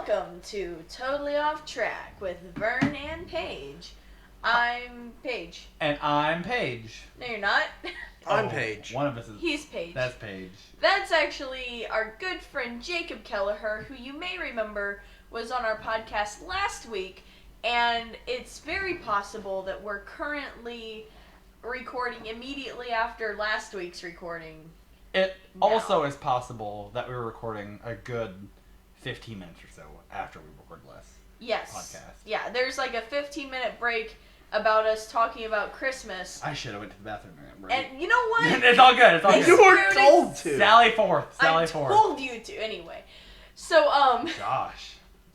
Welcome to Totally Off Track with Vern and Paige. I'm Paige. And I'm Paige. No, you're not. I'm Paige. One of us is... He's Paige. That's Paige. That's actually our good friend Jacob Kelleher, who you may remember was on our podcast last week, and it's very possible that we're currently recording immediately after last week's recording. It also is possible that we were recording a good 15 minutes or so after we recorded last podcast. Yeah, there's like a 15-minute break about us talking about Christmas. I should have went to the bathroom. Right? And you know what? It's all good. It's all good. You were told to. Sally forth. I told you to anyway. So,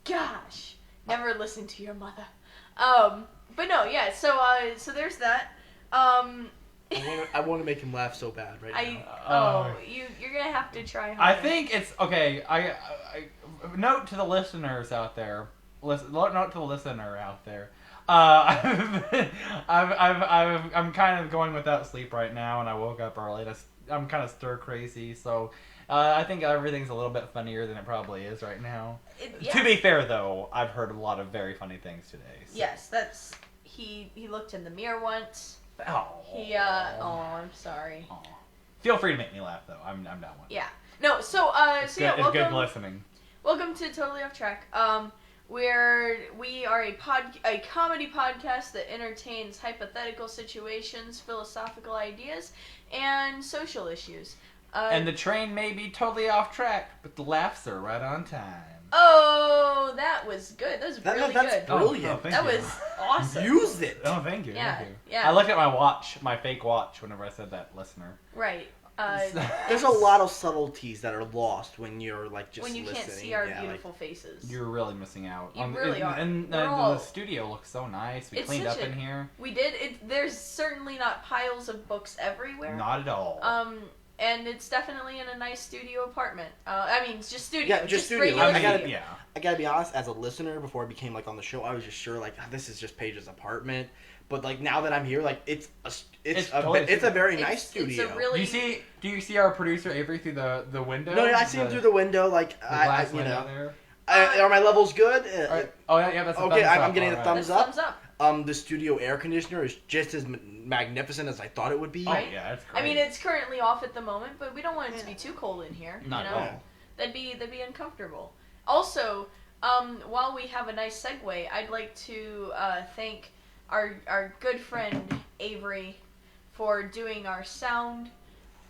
Gosh. Never listen to your mother. But no, yeah, so there's that. I want to make him laugh so bad right now. You're gonna have to try harder. I think it's okay. I note to the listeners out there. Note to the listener out there. I'm kind of going without sleep right now, and I woke up early. I'm kind of stir crazy, so I think everything's a little bit funnier than it probably is right now. To be fair, though, I've heard a lot of very funny things today. So. Yes, that's he looked in the mirror once. Oh. I'm sorry. Aww. Feel free to make me laugh, though. I'm down with it. Yeah. No. It's good listening. Welcome to Totally Off Track. Where we are a comedy podcast that entertains hypothetical situations, philosophical ideas, and social issues. And the train may be totally off track, but the laughs are right on time. Oh, that was good. That was really good. That's brilliant. That was awesome. Use it. Oh, thank you. Yeah, Thank you. yeah. I looked at my watch, my fake watch, whenever I said that, listener. Right. There's a lot of subtleties that are lost when you're just when you listening. can't see our beautiful faces. You're really missing out. You really are. And the studio looks so nice. We cleaned up in here. We did. There's certainly not piles of books everywhere. Not at all. And it's definitely in a nice studio apartment. It's just studio. Yeah, just studio. Regular I gotta be honest. As a listener, before I became on the show, I was just sure this is just Paige's apartment. But now that I'm here, it's a very nice studio. It's a really... Do you see our producer Avery through the window? No, I see him through the window. The glass window there. Are my levels good? Oh yeah, that's a okay. thumbs up. I'm getting a thumbs up. Thumbs up. The studio air conditioner is just as magnificent as I thought it would be. Oh yeah, that's great. It's currently off at the moment, but we don't want it to be too cold in here. Not at all. That'd be uncomfortable. Also, while we have a nice segue, I'd like to thank our good friend Avery for doing our sound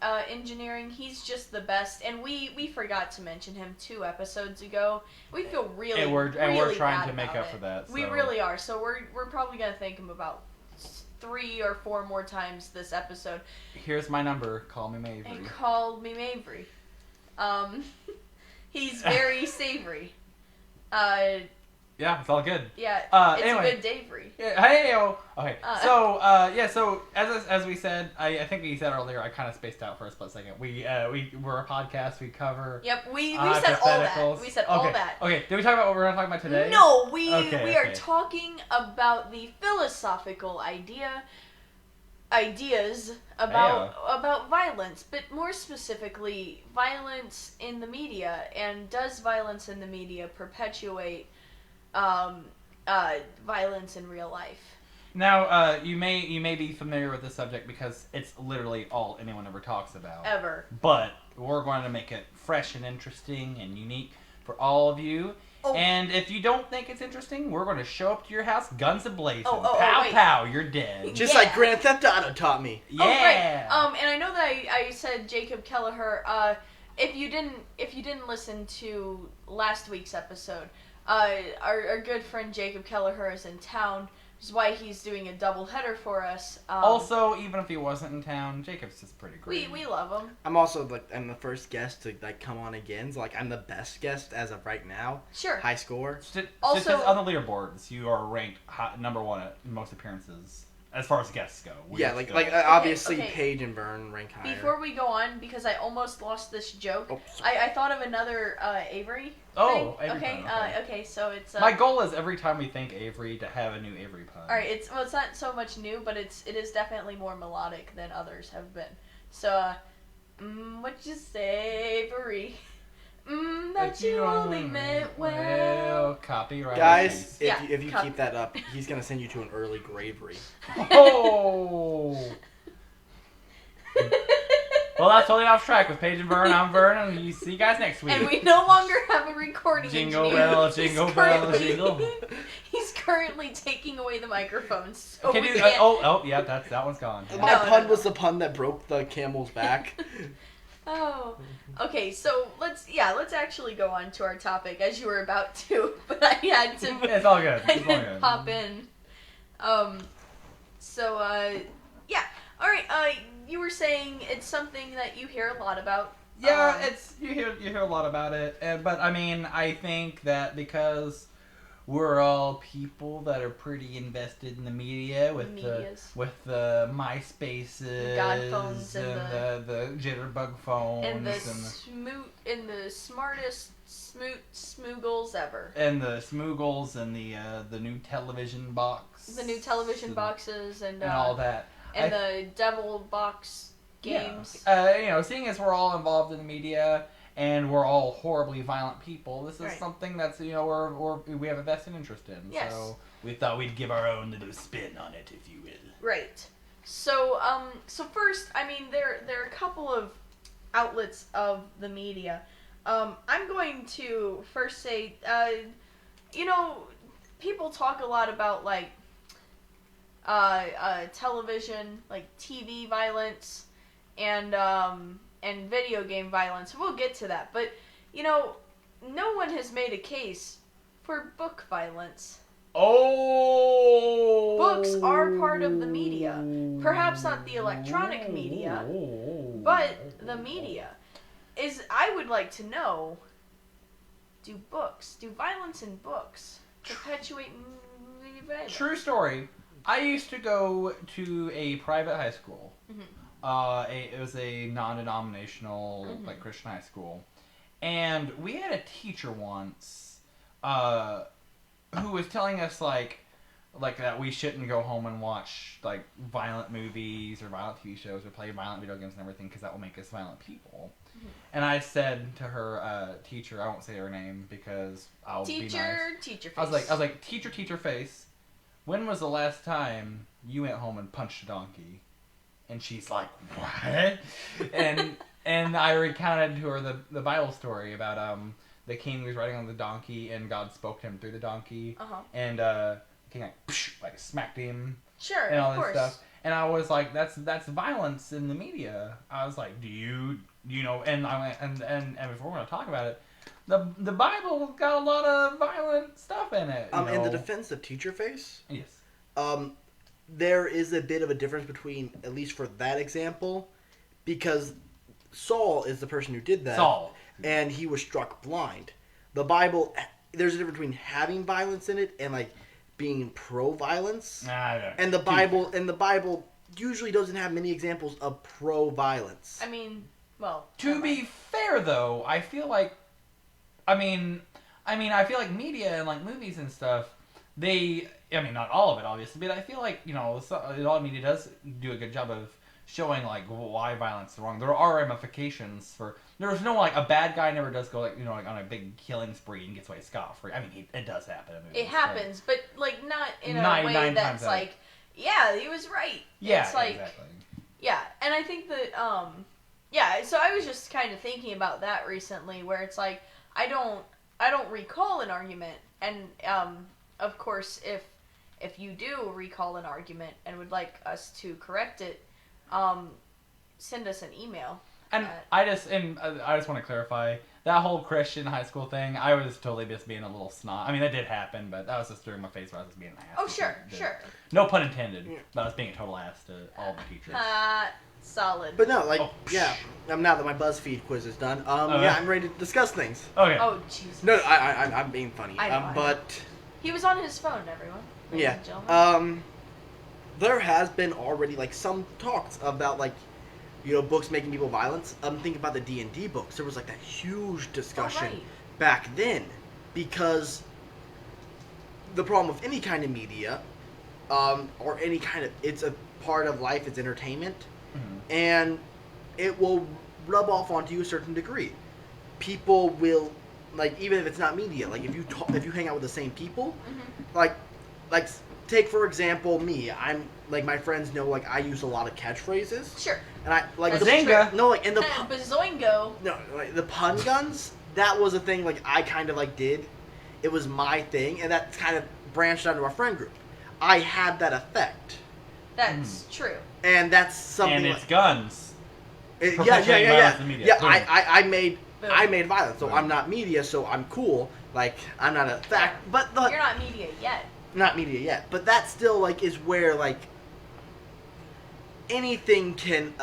engineering. He's just the best, and we forgot to mention him 2 episodes ago. We feel really we're trying bad to make about up for that. We really are. So we're probably gonna thank him about 3 or 4 more times this episode. Here's my number. Call me Mavry. And call me Mavry. He's very savory. Yeah, it's all good. Yeah, it's anyway. a good Davery. Yeah, hey-o. Okay, so as we said, I think we said earlier, I kind of spaced out for a split second. We're a podcast. We cover. Yep, we said all that. We said all that. Okay, did we talk about what we're going to talk about today? No, we are talking about the philosophical ideas about violence, but more specifically, violence in the media, and does violence in the media perpetuate violence in real life? Now, you may be familiar with this subject because it's literally all anyone ever talks about. Ever. But we're going to make it fresh and interesting and unique for all of you. Oh. And if you don't think it's interesting, we're going to show up to your house, guns a-blazing. Pow, you're dead. Just like Grand Theft Auto taught me. Yeah. Oh, right. And I know that I said Jacob Kelleher. If you didn't listen to last week's episode, our good friend Jacob Kelleher is in town, which is why he's doing a double header for us. Also, even if he wasn't in town, Jacob's just pretty great. We love him. I'm also I'm the first guest to come on again. So I'm the best guest as of right now. Sure. High score. Also, on the leaderboards, you are ranked number 1 at most appearances. As far as guests go. Obviously Paige and Vern rank higher. Before we go on, because I almost lost this joke, I thought of another Avery thing. Oh, Avery okay. Okay, so it's... my goal is every time we think Avery to have a new Avery pun. Alright, it's not so much new, but it is definitely more melodic than others have been. So, what you say, Avery? That that you only meant well. Copyright. Guys, if you keep that up, he's gonna send you to an early gravery. Oh. Well, that's totally off track with Paige and Vern. I'm Vern, and see you guys next week. And we no longer have a recording Jingle engineer. bell, jingle bell, jingle. He's currently taking away the microphone. So Can you, yeah, that one's gone. My pun was the pun that broke the camel's back. Oh, okay. So let's actually go on to our topic as you were about to, but I had to. It's all good. I didn't pop in. Yeah. All right. You were saying it's something that you hear a lot about. Yeah, you hear a lot about it, but I mean, I think that because we're all people that are pretty invested in the media with the MySpaces, God phones, and the jitterbug phones, and the smartest smoogles ever, and the smoogles, and the new television box, the new television boxes, and all that. And the devil box games. Yeah. Seeing as we're all involved in the media and we're all horribly violent people, this is something that's we have a vested interest in. Yes. So we thought we'd give our own little spin on it, if you will. Right. So first, I mean, there are a couple of outlets of the media. I'm going to first say, people talk a lot about like. Television, like TV violence, and video game violence. We'll get to that, but no one has made a case for book violence. Oh! Books are part of the media. Perhaps not the electronic media, but the media. I would like to know, do violence in books perpetuate violence? True story. I used to go to a private high school. Mm-hmm. It was a non-denominational, Christian high school. And we had a teacher once who was telling us, like that we shouldn't go home and watch, violent movies or violent TV shows or play violent video games and everything because that will make us violent people. Mm-hmm. And I said to her teacher, I won't say her name because I'll be nice. Teacher face. I was like, teacher face. When was the last time you went home and punched a donkey? And she's like, what? and I recounted to her the Bible story about the king was riding on the donkey and God spoke to him through the donkey. Uh-huh. And the king smacked him. Sure, and all of this course. stuff. And I was like, that's violence in the media. I was like, do you know? And I went and before we're gonna talk about it. The Bible got a lot of violent stuff in it. In the defense of Teacher Face, yes. There is a bit of a difference between, at least for that example, because Saul is the person who did that. Saul. And he was struck blind. The Bible, there's a difference between having violence in it and being pro-violence. And the Bible usually doesn't have many examples of pro-violence. I mean, well. To be fair, though, I feel like. I feel like media and movies and stuff, not all of it obviously, but I feel like, a lot of media does do a good job of showing why violence is wrong. There are ramifications for, there's no a bad guy never does go on a big killing spree and gets away scot-free. I mean, it does happen in movies. It happens, but not in a way that's yeah, he was right. Yeah, it's exactly. Yeah, and I think that so I was just kind of thinking about that recently where it's I don't recall an argument, and of course, if you do recall an argument and would like us to correct it, send us an email. And I just want to clarify that whole Christian high school thing. I was totally just being a little snot. I mean, that did happen, but that was just during my face where I was just being an ass. Oh, sure. No pun intended. But I was being a total ass to all the teachers. Solid. But no, now that my BuzzFeed quiz is done, I'm ready to discuss things. Okay. Oh, Jesus. No, I'm being funny. I know. But he was on his phone, everyone. Yeah. There has been already some talks about books making people violent. Think about the D&D books. There was that huge discussion back then because the problem with any kind of media, or any kind of, it's a part of life, it's entertainment. Mm-hmm. And it will rub off onto you a certain degree. People will like even if it's not media, like if you hang out with the same people, Mm-hmm. like take for example me. I'm like my friends know like I use a lot of catchphrases. Sure. And I like Bazinga. No, like in the Bazoingo. no, like the pun guns. That was a thing like I kind of like did. It was my thing, and that kind of branched out to our friend group. I had that effect, That's true. and that's something. And it's like, guns. Yeah. I made Boom. I made violence, so Boom. I'm not media, so I'm cool. Like I'm not a fact, but You're not media yet. not media yet. But that still like is where like anything can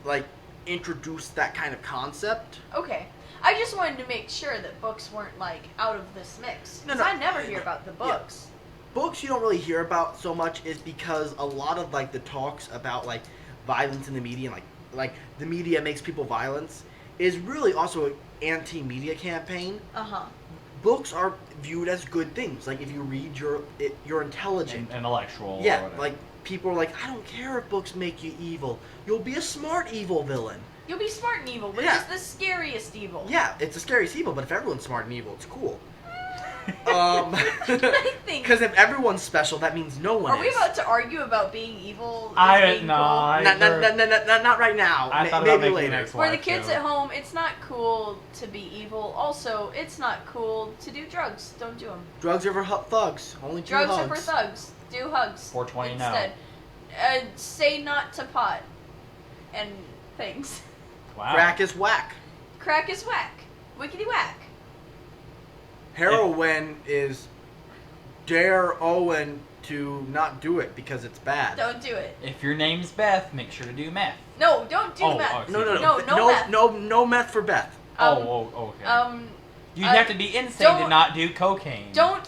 like introduce that kind of concept. Okay. I just wanted to make sure that books weren't like out of this mix. Because I never hear about the books. Books you don't really hear about so much is because a lot of like the talks about like violence in the media and like the media makes people violence is really also an anti-media campaign. Uh-huh. Books are viewed as good things. Like if you read, you're intelligent, Intellectual. Yeah, or whatever. like people are like, I don't care if books make you evil. You'll be a smart evil villain. You'll be smart and evil, which Yeah. is the scariest evil. Yeah, it's the scariest evil, but if everyone's smart and evil, it's cool. I think. Because if everyone's special, that means no one Are is. we about to argue about being evil? No, Not right now. I thought about Maybe making later. next For the one, kids so- at home, it's not cool to be evil. Also, it's not cool to do drugs. Don't do them. Drugs are for thugs. Only two Drugs hugs. are for thugs. Do hugs 420 now. instead. Say not to pot and things. Wow. Crack is whack. Crack is whack. Wickety whack. Heroin is dare Owen to not do it because it's bad. Don't do it. If your name's Beth, make sure to do meth. No, don't do Oh, meth. No, No meth. no meth for Beth. Okay. You uh, have to be insane to don't- not do cocaine. Don't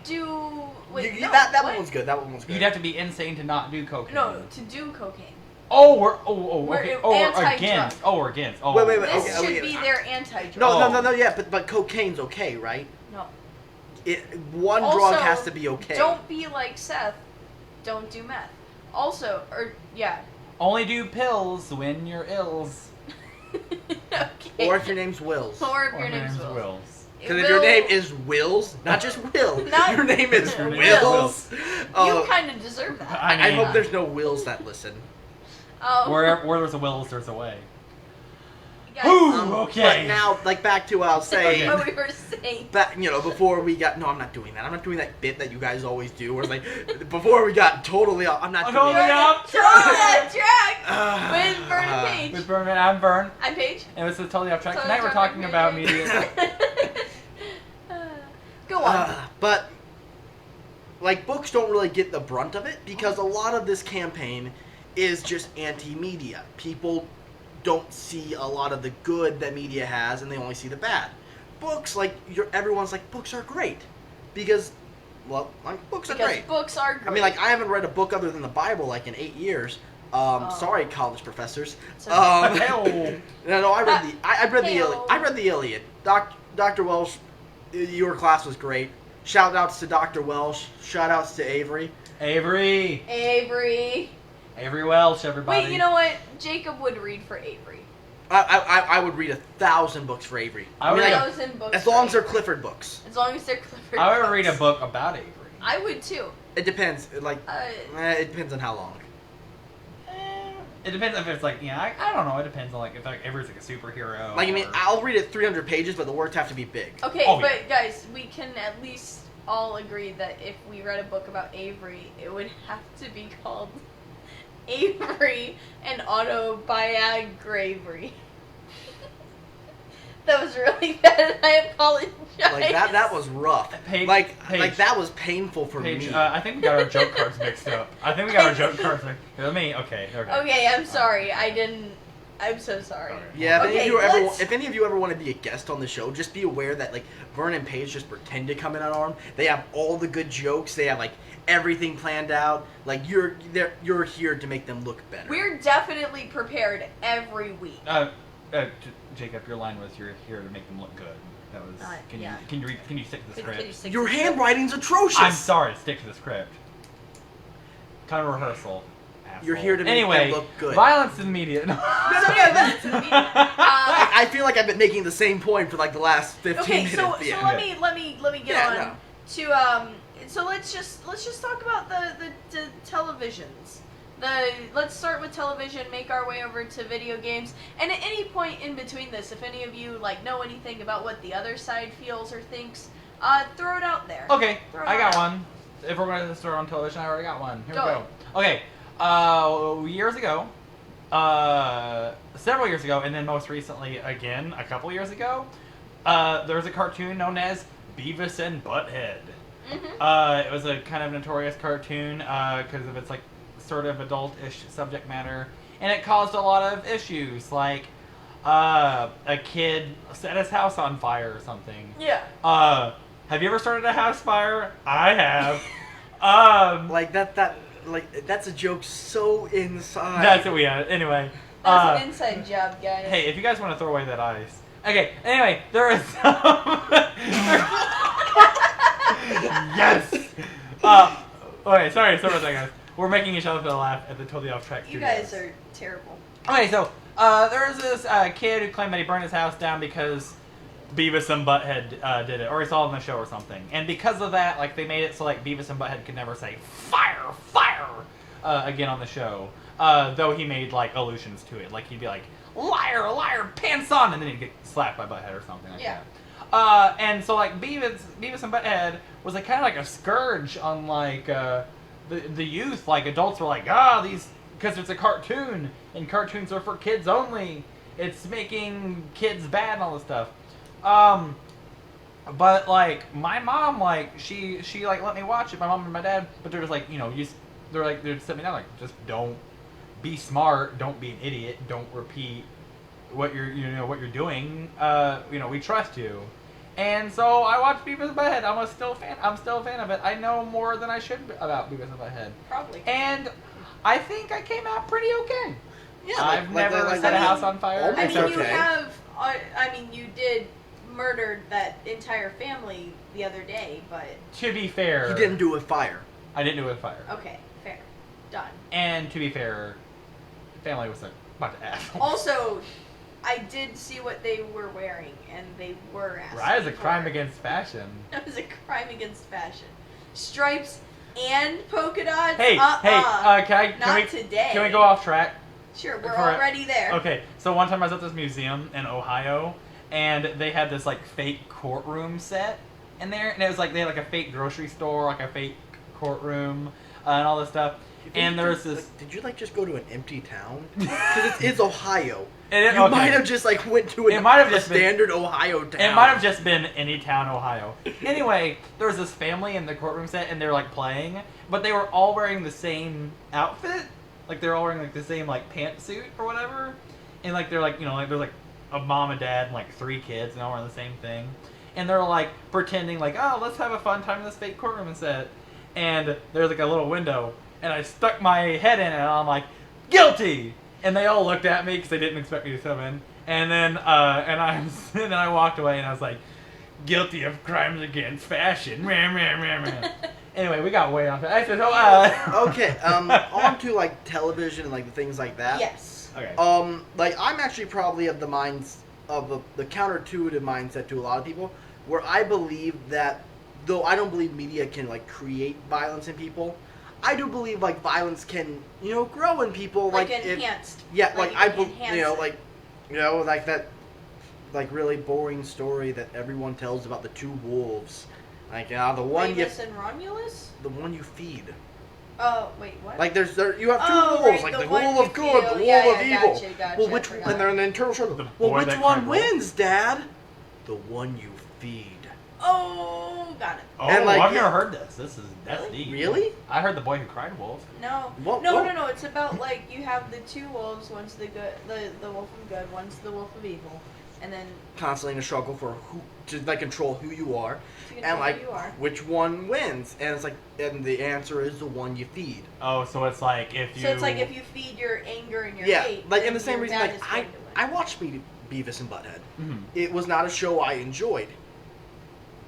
do. Wait, no, that what? one was good. That one was good. You'd have to be insane to not do cocaine. No, to do cocaine. We're We're against. anti-drug. We're against. Oh. Wait. This okay, should be their anti-drug. No. Yeah, but cocaine's okay, right? No. One Also, drug has to be okay. Don't be like Seth. Don't do meth. Also, yeah. Only do pills when you're ills. Okay. Or if your name's Wills. Or if Or your name's name's Wills. Because if your name is Wills, not just Will, Not your name is Wills. Wills. You kind of deserve that. I hope there's no Wills that listen. Where there's a Wills, there's a way. Guys, Ooh, okay. But now, like back to what I was saying. what we were saying. Back, before we got. No, I'm not doing that. I'm not doing that bit that you guys always do. Where it's like, before we got totally off. I'm not doing Totally that. off That track with Vern and Paige. With Vern, I'm Vern. I'm Paige. And this is totally off track. Totally Tonight we're off track, talking about Paige. media. Go on. But, like, books don't really get the brunt of it because a lot of this campaign is just anti-media. People don't see a lot of the good that media has, and they only see the bad. Books, like, everyone's like, books are great. Because, well, books are great. Books are great. I mean, like, I haven't read a book other than the Bible, like, in 8 years. Sorry, college professors. It's okay. No, I read Hey-o. I read the Iliad. Dr. Welsh, your class was great. Shout outs to Dr. Welsh. Shout outs to Avery. Avery Welsh, everybody. Wait, you know what? Jacob would read for Avery. I would read 1,000 books for Avery. I would read a- 1,000 books. As long for as they're Avery. Clifford books. As long as they're Clifford. I would books. read a book about Avery. I would too. It depends. Like, Uh, it depends on how long. It depends if it's like, I don't know. It depends on like if like Avery's like a superhero. Like, I mean, or- I'll read it 300 pages, but the words have to be big. Okay, Oh, but guys, we can at least all agree that if we read a book about Avery, it would have to be called Avery and Autobiography. That was really bad, and I apologize. Like, that was rough. Paige- like Paige. that was painful for Paige, me. I think we got our joke cards mixed up. Okay. Okay, I'm sorry. I'm so sorry. Yeah, Okay, if any of you ever want to be a guest on the show, just be aware that like Vern and Paige just pretend to come in unarmed. They have all the good jokes. They have like everything planned out. Like you're here to make them look better. We're definitely prepared every week. Jacob, your line was "You're here to make them look good." That was. Yeah. Can you stick to the script? Your handwriting's atrocious. I'm sorry. Stick to the script. Kind of rehearsal. asshole. You're here to make them look good. Violence in media. So yeah, violence in the media. I feel like I've been making the same point for like the last 15 minutes. Okay, so let me get on to So let's just talk about the televisions. Let's start with television, make our way over to video games, and at any point in between this, if any of you like know anything about what the other side feels or thinks, throw it out there. Okay, I got one. If we're going to start on television, I already got one. Here we go. Okay, years ago, several years ago, and then most recently again a couple years ago, there was a cartoon known as Beavis and Butthead. Mm-hmm. It was a kind of notorious cartoon because of its like sort of adult-ish subject matter, and it caused a lot of issues, like a kid set his house on fire or something. Yeah. Have you ever started a house fire? I have. Like that's a joke so inside. That's what we had. Anyway. That's an inside job, guys. Hey, if you guys want to throw away that ice. Okay, anyway, there is yes! Okay, sorry about that, guys. We're making each other laugh at the totally off track. You guys are terrible. Okay, so there was this kid who claimed that he burned his house down because Beavis and Butthead did it, or he saw it in the show or something. And because of that, like they made it so like Beavis and Butthead could never say fire, fire again on the show. Though he made like allusions to it, like he'd be like liar, liar, pants on, and then he'd get slapped by Butthead or something like that. And so like Beavis and Butthead was like kind of like a scourge on like the youth. Like adults were like, these, because it's a cartoon and cartoons are for kids only. It's making kids bad and all this stuff. But like my mom, like she like let me watch it. My mom and my dad, but they're just like, they're just sitting me down like, just don't be smart, don't be an idiot, don't repeat what you're doing. We trust you. And so I watched Beavis and Butthead. I'm still a fan of it. I know more than I should about Beavis and Butthead. Probably. And I think I came out pretty okay. Yeah, I've never set a house on fire. You did murder that entire family the other day, but to be fair, you didn't do it with fire. I didn't do it with fire. Okay, fair, done. And to be fair, the family was like a bunch of assholes. Also, I did see what they were wearing, and they were assholes. That is a crime against fashion. That was a crime against fashion. Stripes and polka dots. Can we go off track? Sure, we're already there. Okay, so one time I was at this museum in Ohio, and they had this like fake courtroom set in there, and it was like they had like a fake grocery store, like a fake courtroom, and all this stuff. And there was this. Like, did you like just go to an empty town? Because it is Ohio. You might have just like went to a standard Ohio town. It might have just been any town, Ohio. Anyway, there was this family in the courtroom set, and they were like playing, but they were all wearing the same outfit. Like they're all wearing like the same like pantsuit or whatever, and like they're like like there's like a mom and dad and like 3 kids and all wearing the same thing, and they're like pretending like, oh, let's have a fun time in this fake courtroom set, and there's like a little window, and I stuck my head in it, and I'm like, guilty, and they all looked at me because they didn't expect me to come in, and then then I walked away and I was like, guilty of crimes against fashion. Anyway, we got way off. Okay, on to like television and like the things like that. Yes. Okay. Like I'm actually probably of the minds of the counterintuitive mindset to a lot of people, where I believe that though I don't believe media can like create violence in people, I do believe like violence can grow in people like enhanced. Like that like really boring story that everyone tells about the 2 wolves. Like the one Remus and Romulus? The one you feed. Oh, wait, what? Like you have 2 wolves, like the wolf of good, the wolf of evil. Gotcha, well, which and they're in an internal struggle. Well, which one wins, Dad? The one you feed. Oh, got it. Oh, I've never heard this. That's deep. Really? I heard The Boy Who Cried Wolf. No. No. It's about like you have the 2 wolves. One's the good, the wolf of good. One's the wolf of evil, and then constantly in a struggle for to like control who you are, and like which one wins, and it's like, and the answer is the one you feed. Oh, so it's like if you feed your anger and your hate. Like in the same reason, like I watched Beavis and Butthead. Mm-hmm. It was not a show I enjoyed,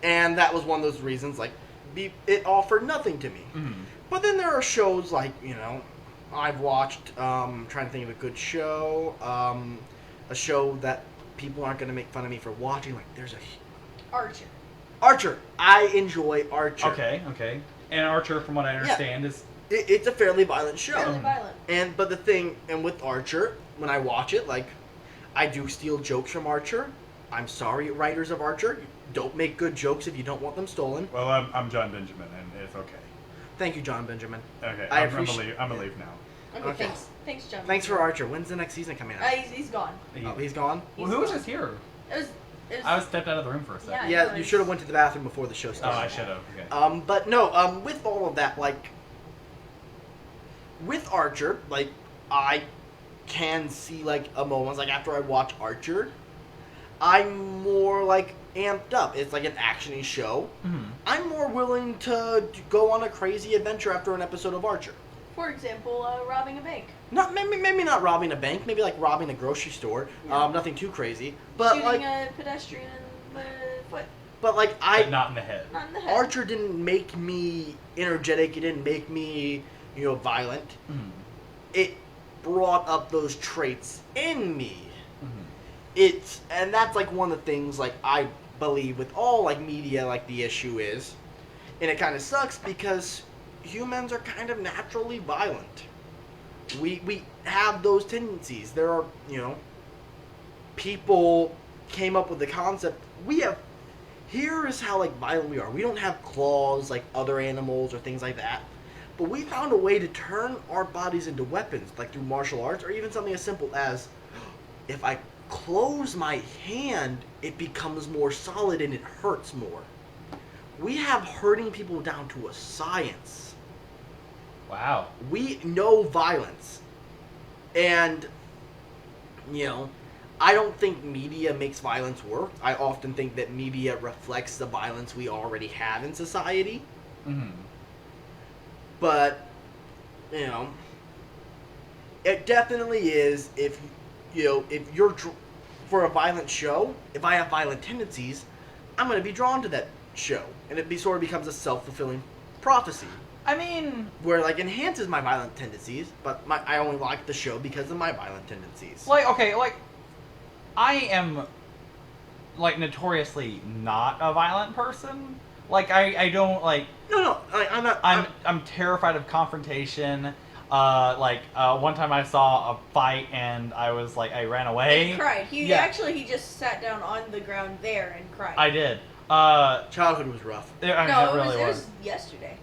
and that was one of those reasons. Like it offered nothing to me. Mm-hmm. But then there are shows like I've watched, trying to think of a good show, a show that people aren't going to make fun of me for watching. Like, there's Archer. Archer. I enjoy Archer. Okay. And Archer, from what I understand, is... It's a fairly violent show. Fairly violent. But the thing, and with Archer, when I watch it, like, I do steal jokes from Archer. I'm sorry, writers of Archer. Don't make good jokes if you don't want them stolen. Well, I'm John Benjamin, and it's okay. Thank you, John Benjamin. Okay, I I'm gonna appreciate- leave now. Okay, thanks, John. Thanks for Archer. When's the next season coming out? He's gone. Oh, he's gone? Well, who was just here? It was I was stepped out of the room for a second. Yeah. Yeah, you should have went to the bathroom before the show Oh, started. I should have. Okay. But no, with all of that, like, with Archer, like, I can see, like, a moment, like, after I watch Archer, I'm more, like, amped up. It's like an action-y show. Mm-hmm. I'm more willing to go on a crazy adventure after an episode of Archer. For example, robbing a bank. Not maybe not robbing a bank, maybe like robbing a grocery store. Yeah. Nothing too crazy. But Shooting like a pedestrian in the foot. But like But not in the head. Not in the head. Archer didn't make me energetic, it didn't make me, violent. Mm-hmm. It brought up those traits in me. Mm-hmm. And that's like one of the things like I believe with all like media, like the issue is, and it kind of sucks because humans are kind of naturally violent. We have those tendencies. There are, people came up with the concept. Here is how like violent we are. We don't have claws like other animals or things like that. But we found a way to turn our bodies into weapons, like through martial arts, or even something as simple as, if I close my hand, it becomes more solid and it hurts more. We have hurting people down to a science. Wow. We know violence. And, I don't think media makes violence work. I often think that media reflects the violence we already have in society. Mm-hmm. But, it definitely is if you're for a violent show, if I have violent tendencies, I'm going to be drawn to that show. And it sort of becomes a self-fulfilling prophecy. I mean... Where, like, enhances my violent tendencies, but I only like the show because of my violent tendencies. Like, okay, like, I am, like, notoriously not a violent person. Like, I don't, like... No, I'm not... I'm terrified of confrontation. One time I saw a fight and I was like, I ran away. He cried. He just sat down on the ground there and cried. I did. Childhood was rough. It was yesterday.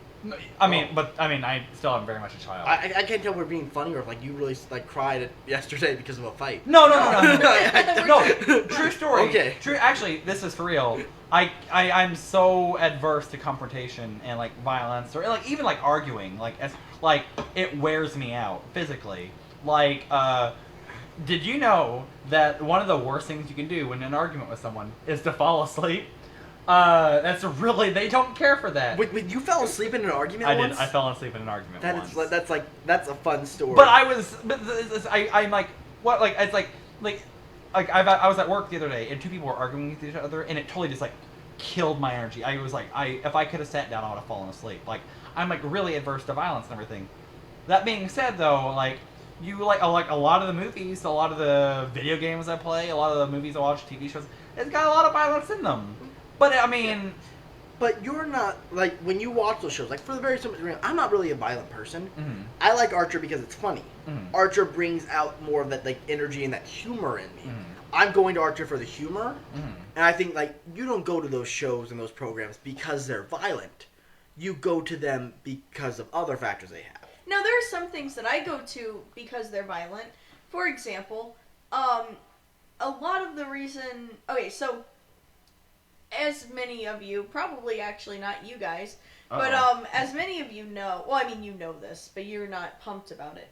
I still am very much a child. I can't tell if we're being funny or if, like, you really, like, cried yesterday because of a fight. No. No, true story. Okay. True. Actually, this is for real. I'm so adverse to confrontation and, like, violence or, like, even, like, arguing. Like, it wears me out physically. Like, did you know that one of the worst things you can do when in an argument with someone is to fall asleep? They don't care for that. Wait, you fell asleep in an argument once? I fell asleep in an argument once. That's a fun story. But I was at work the other day and two people were arguing with each other and it totally just like killed my energy. I was like, if I could have sat down, I would have fallen asleep. Like, I'm like really adverse to violence and everything. That being said, though, like you like a lot of the movies, a lot of the video games I play, a lot of the movies I watch, TV shows, it's got a lot of violence in them. But I mean, but you're not like when you watch those shows. Like for the very simple reason, I'm not really a violent person. Mm-hmm. I like Archer because it's funny. Mm-hmm. Archer brings out more of that like energy and that humor in me. Mm-hmm. I'm going to Archer for the humor, mm-hmm. and I think like you don't go to those shows and those programs because they're violent. You go to them because of other factors they have. Now there are some things that I go to because they're violent. For example, a lot of the reason. Okay, so. As many of you, probably actually not you guys, but as many of you know, well, I mean, you know this, but you're not pumped about it.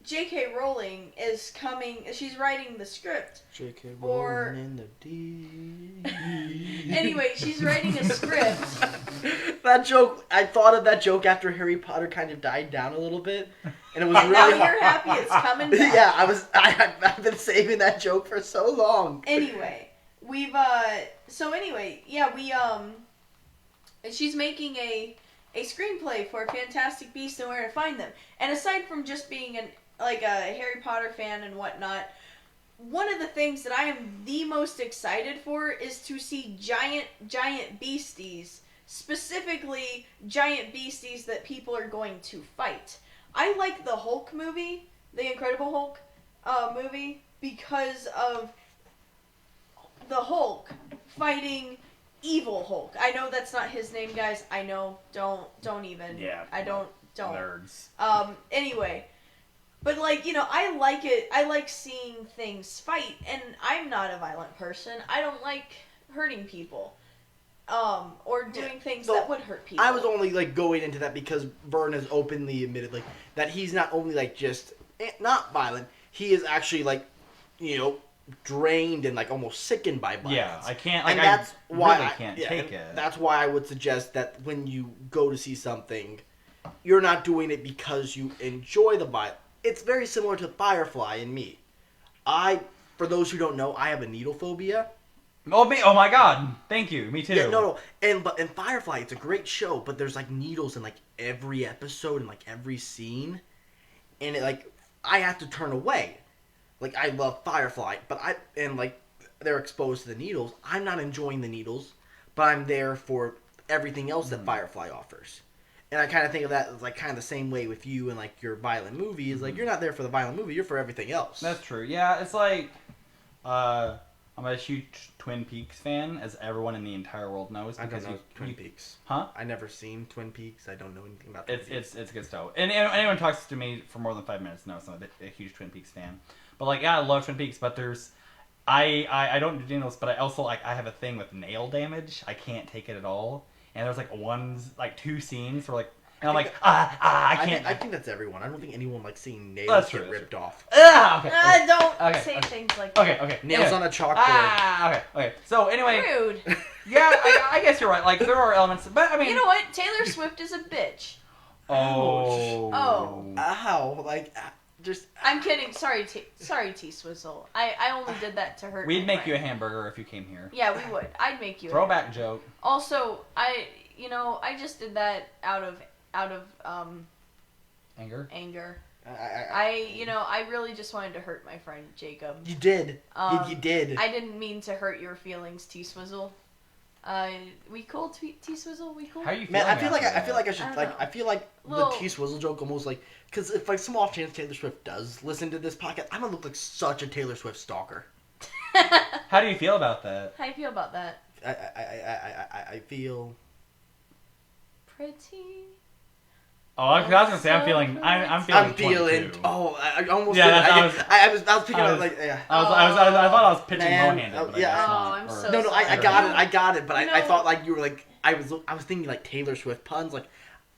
J.K. Rowling is coming, she's writing the script. J.K. Rowling in the D. Anyway, she's writing a script. That joke, I thought of that joke after Harry Potter kind of died down a little bit, and it was really. Now you're happy it's coming back. Yeah, I've been saving that joke for so long. Anyway. She's making a a screenplay for Fantastic Beasts and Where to Find Them. And aside from just being a Harry Potter fan and whatnot, one of the things that I am the most excited for is to see giant beasties, specifically giant beasties that people are going to fight. I like the Hulk movie, the Incredible Hulk movie, because of the Hulk fighting evil Hulk. I know that's not his name, guys. I know. Don't even. Yeah. Don't. Nerds. Anyway. But, like, you know, I like it. I like seeing things fight, and I'm not a violent person. I don't like hurting people. Or doing things that would hurt people. I was only, like, going into that because Vern has openly admitted, like, that he's not only, like, just not violent, he is actually, like, you know, drained and, like, almost sickened by violence. Yeah, I can't, like, and that's why really can't take it. That's why I would suggest that when you go to see something, you're not doing it because you enjoy the violence. It's very similar to Firefly and me. For those who don't know, I have a needle phobia. Oh my god! Thank you. Me too. Yeah, no. And Firefly, it's a great show, but there's like needles in like every episode and like every scene, and I have to turn away. Like I love Firefly, but they're exposed to the needles. I'm not enjoying the needles, but I'm there for everything else that Firefly offers. And I kind of think of that as, like, kind of the same way with you and, like, your violent movies. Like, you're not there for the violent movie. You're for everything else. That's true. Yeah, it's like, I'm a huge Twin Peaks fan, as everyone in the entire world knows. I don't know Twin Peaks. Huh? I never seen Twin Peaks. I don't know anything about Twin Peaks. It's good stuff. And anyone talks to me for more than 5 minutes knows I'm a huge Twin Peaks fan. But, like, yeah, I love Twin Peaks, but there's... I don't do nails, but I also, like, I have a thing with nail damage. I can't take it at all. And there's, like, 2 scenes where, like, and I'm like, I can't. I think that's everyone. I don't think anyone likes seeing nails get ripped off. Okay. Don't say things like that. Okay. Nails on a chalkboard. Okay. So, anyway. Rude. Yeah, I guess you're right. Like, there are elements, but, I mean. You know what? Taylor Swift is a bitch. Oh. Ow. Like, just... I'm kidding. Sorry, T-Swizzle. I only did that to hurt We'd my make you a friend. hamburger if you came here. Yeah, we would. I'd make you Throwback joke. Also, I just did that out of Anger. I really just wanted to hurt my friend Jacob. You did. You did. I didn't mean to hurt your feelings, T-Swizzle. We cool, T-Swizzle? We cool? How are you feeling? Man, I feel like I should I feel like Little... the T-Swizzle joke almost like, because if like some off chance Taylor Swift does listen to this podcast, I'm gonna look like such a Taylor Swift stalker. How do you feel about that? How do you feel about that? I feel pretty. Oh, I was gonna say I'm feeling. Oh, I almost. Yeah, I was picking up like. Yeah. I thought I was pitching low-handed. Oh, but yeah. I'm so No, sorry. I got it. But I thought like you were like I was thinking like Taylor Swift puns like.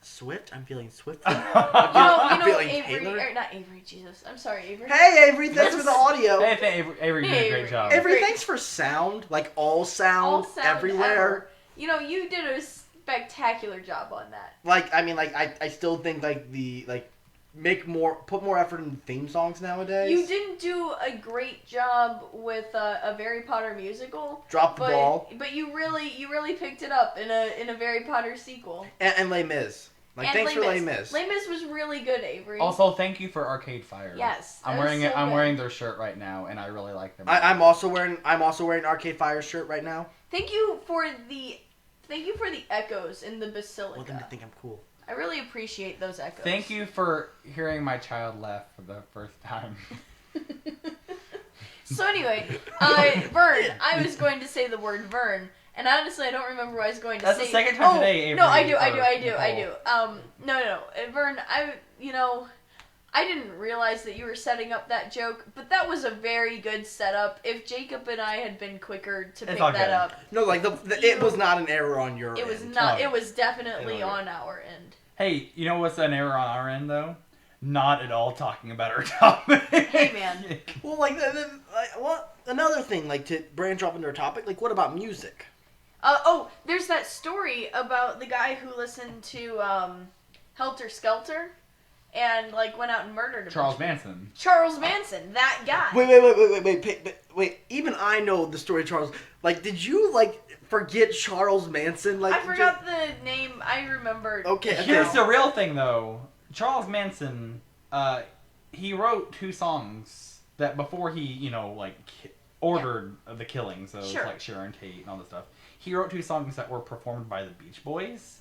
Swift? I'm feeling Swift. I'm feeling Avery, Taylor. Or not Avery, Jesus. I'm sorry, Avery. Hey, Avery, thanks for the audio. Hey, Avery did a great job. Avery, thanks for sound. Like, all sound everywhere. Ever. You know, you did a spectacular job on that. Like, I mean, like, I still think, like, put more effort in theme songs nowadays. You didn't do a great job with a Harry Potter musical. Drop the ball. But you really picked it up in a Harry Potter sequel. And Les Mis. Like, thanks for Les Mis. Les Mis was really good, Avery. Also, thank you for Arcade Fire. Yes, I'm wearing their shirt right now, and I really like them. I'm also wearing Arcade Fire's shirt right now. Thank you for the echoes in the basilica. Well, then I think I'm cool. I really appreciate those echoes. Thank you for hearing my child laugh for the first time. So anyway, Vern. I was going to say the word Vern. And honestly, I don't remember what I was going to say. That's the second time today, Avery. No, I do. No. Vern, I didn't realize that you were setting up that joke, but that was a very good setup. If Jacob and I had been quicker to pick that up. No, like, it was not an error on your end. It was not. It was definitely on our end. Hey, you know what's an error on our end, though? Not at all talking about our topic. Hey, man. Well, another thing, like, to branch off into our topic, like, what about music? There's that story about the guy who listened to Helter Skelter, and like went out and murdered a Charles bunch of people. Manson. Charles Manson, that guy. Wait. Even I know the story of Charles. Like, did you like forget Charles Manson? Like, I forgot the name. I remembered. Okay. Here's the real thing, though. Charles Manson, he wrote 2 songs that before he, ordered the killings of like Sharon Tate and all this stuff. He wrote 2 songs that were performed by the Beach Boys.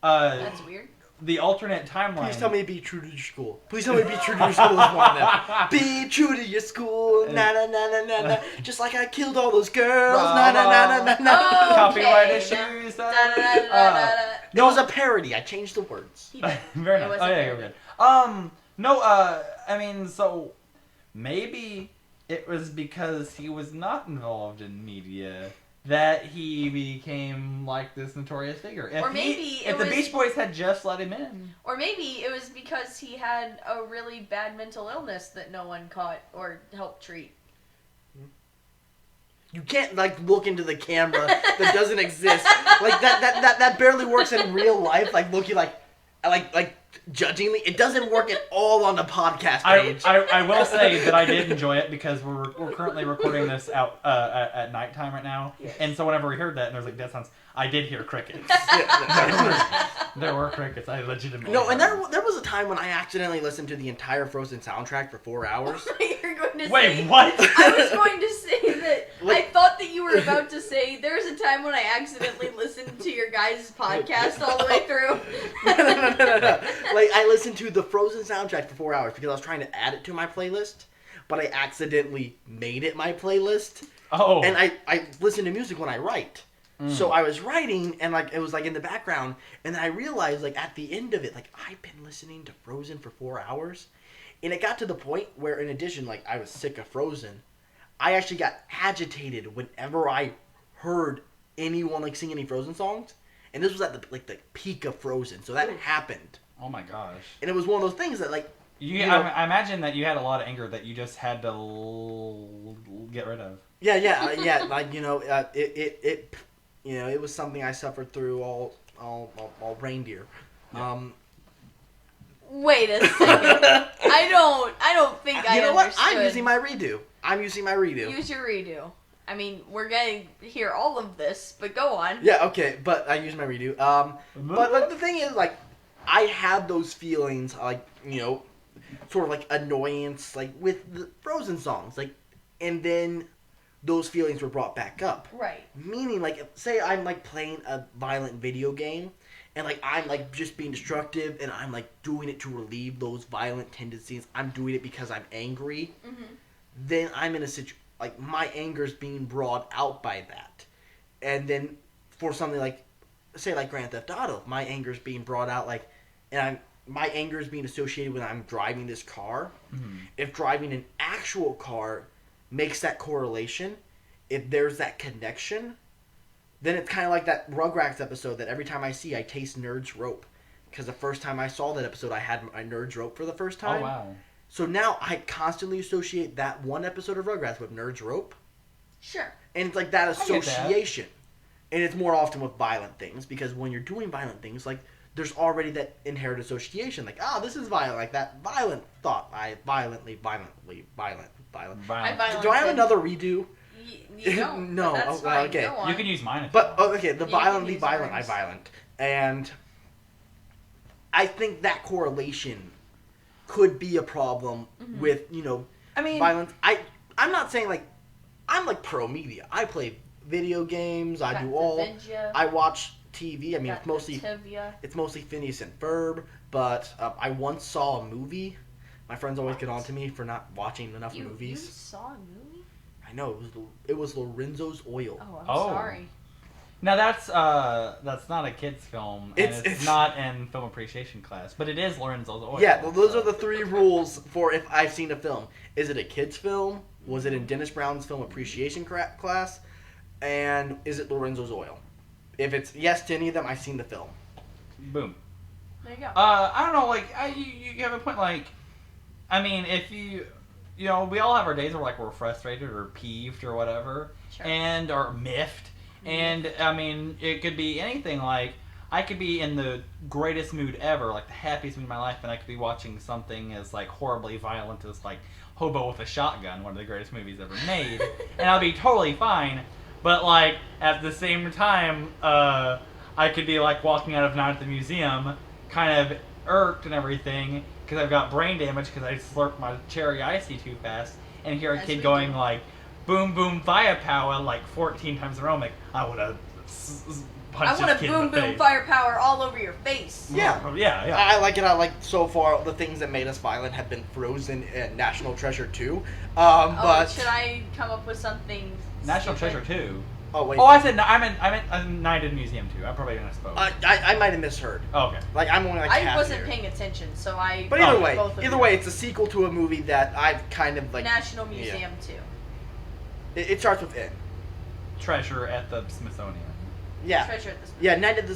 That's weird. The alternate timeline. Please tell me to be true to your school. Please tell me to be true to your school is one of them. Be true to your school. Na na na na na na. Just like I killed all those girls. Na na na na na na. Oh, Copyright okay. issues. It was a parody. I changed the words. Very nice. Oh yeah, you're good. No. I mean, so maybe it was because he was not involved in media that he became like this notorious figure. Or maybe if the Beach Boys had just let him in. Or maybe it was because he had a really bad mental illness that no one caught or helped treat. You can't like look into the camera that doesn't exist. Like that barely works in real life. Like looking like judgingly, it doesn't work at all on the podcast page. I will say that I did enjoy it because we're currently recording this out at nighttime right now, and so whenever we heard that and there's like dead sounds, I did hear crickets. There were crickets. I legitimately. No, and there was a time when I accidentally listened to the entire Frozen soundtrack for 4 hours. You're going to Wait, say, what? I was going to say that Like- I thought that you were about to say there was a time when I accidentally listened to your guys' podcast all the way through. No. Like I listened to the Frozen soundtrack for 4 hours because I was trying to add it to my playlist, but I accidentally made it my playlist. Oh. And I listen to music when I write. So I was writing, and like it was like in the background, and then I realized like at the end of it, like I've been listening to Frozen for 4 hours, and it got to the point where, in addition, like I was sick of Frozen, I actually got agitated whenever I heard anyone like sing any Frozen songs, and this was at the peak of Frozen, so that happened, Oh my gosh. and it was one of those things that like I imagine that you had a lot of anger that you just had to get rid of. yeah, like it was something I suffered through all reindeer. Wait a second. I don't think I You know what? understood. I'm using my redo. Use your redo. I mean, we're going to hear all of this, but go on. Yeah, okay, but I use my redo. But the thing is, like, I had those feelings, like, sort of like annoyance, like with the Frozen songs, like, and then those feelings were brought back up. Right. Meaning, like, say I'm like playing a violent video game, and like I'm like just being destructive, and I'm like doing it to relieve those violent tendencies. I'm doing it because I'm angry. Mm-hmm. Then I'm in a situation like my anger's being brought out by that, and then for something like, say like Grand Theft Auto, my anger's being brought out like, and my anger is being associated when I'm driving this car. Mm-hmm. If driving an actual car makes that correlation, if there's that connection, then it's kind of like that Rugrats episode that every time I see, I taste Nerd's rope. Because the first time I saw that episode, I had my Nerd's rope for the first time. Oh, wow. So now I constantly associate that one episode of Rugrats with Nerd's rope. Sure. And it's like that I get that. association. And it's more often with violent things, because when you're doing violent things, like, there's already that inherent association. Like, this is violent. Like, that violent thought. Violent. Do I have another redo? You don't. No, But that's oh, fine. okay. Go on. You can use mine if But, you want. okay, the You violent, can use violent, words. violent. And I think that correlation could be a problem with, I mean, violence. I'm not saying, like, I'm, like, pro-media. I play video games. I Got do the all. Vidya, I watch TV. I mean, got it's mostly the Tivia. it's mostly Phineas and Ferb, but I once saw a movie. My friends always get on to me for not watching enough You movies. saw a movie? I know, it was Lorenzo's Oil. Oh, I'm Oh. sorry. now that's not a kid's film, and It's- it's not in film appreciation class, but it is Lorenzo's Oil. Yeah, well, those are the 3 rules for if I've seen a film. Is it a kid's film? Was it in Dennis Brown's film appreciation class? And is it Lorenzo's Oil? If it's yes to any of them, I've seen the film. Boom. There you go. I don't know, like, you have a point, like, I mean, if we all have our days where, like, we're frustrated or peeved or whatever, Sure. and, or miffed, and, I mean, it could be anything, like, I could be in the greatest mood ever, like the happiest mood of my life, and I could be watching something as like horribly violent as like Hobo with a Shotgun, one of the greatest movies ever made, and I'll be totally fine. But like at the same time, I could be like walking out of Night at the Museum, kind of irked and everything because I've got brain damage because I slurped my cherry icy too fast, and hear a kid going like, "Boom boom firepower" like 14 times in a row. I'm like, I would have. I want to boom boom firepower all over your face. Yeah. Yeah. I like it. I like so far the things that made us violent have been Frozen and National Treasure 2. But should I come up with something? National stupid? Treasure 2. Oh wait. Oh, I said I meant Night at the Museum 2. I probably misspoke. I might have misheard. Oh, okay. Like I'm only like I half wasn't here. paying attention, so I. But either way, it's a sequel to a movie that I've kind of like. National Museum 2. It starts with N. Treasure at the Smithsonian. Yeah. Treasure at the Yeah, Night at the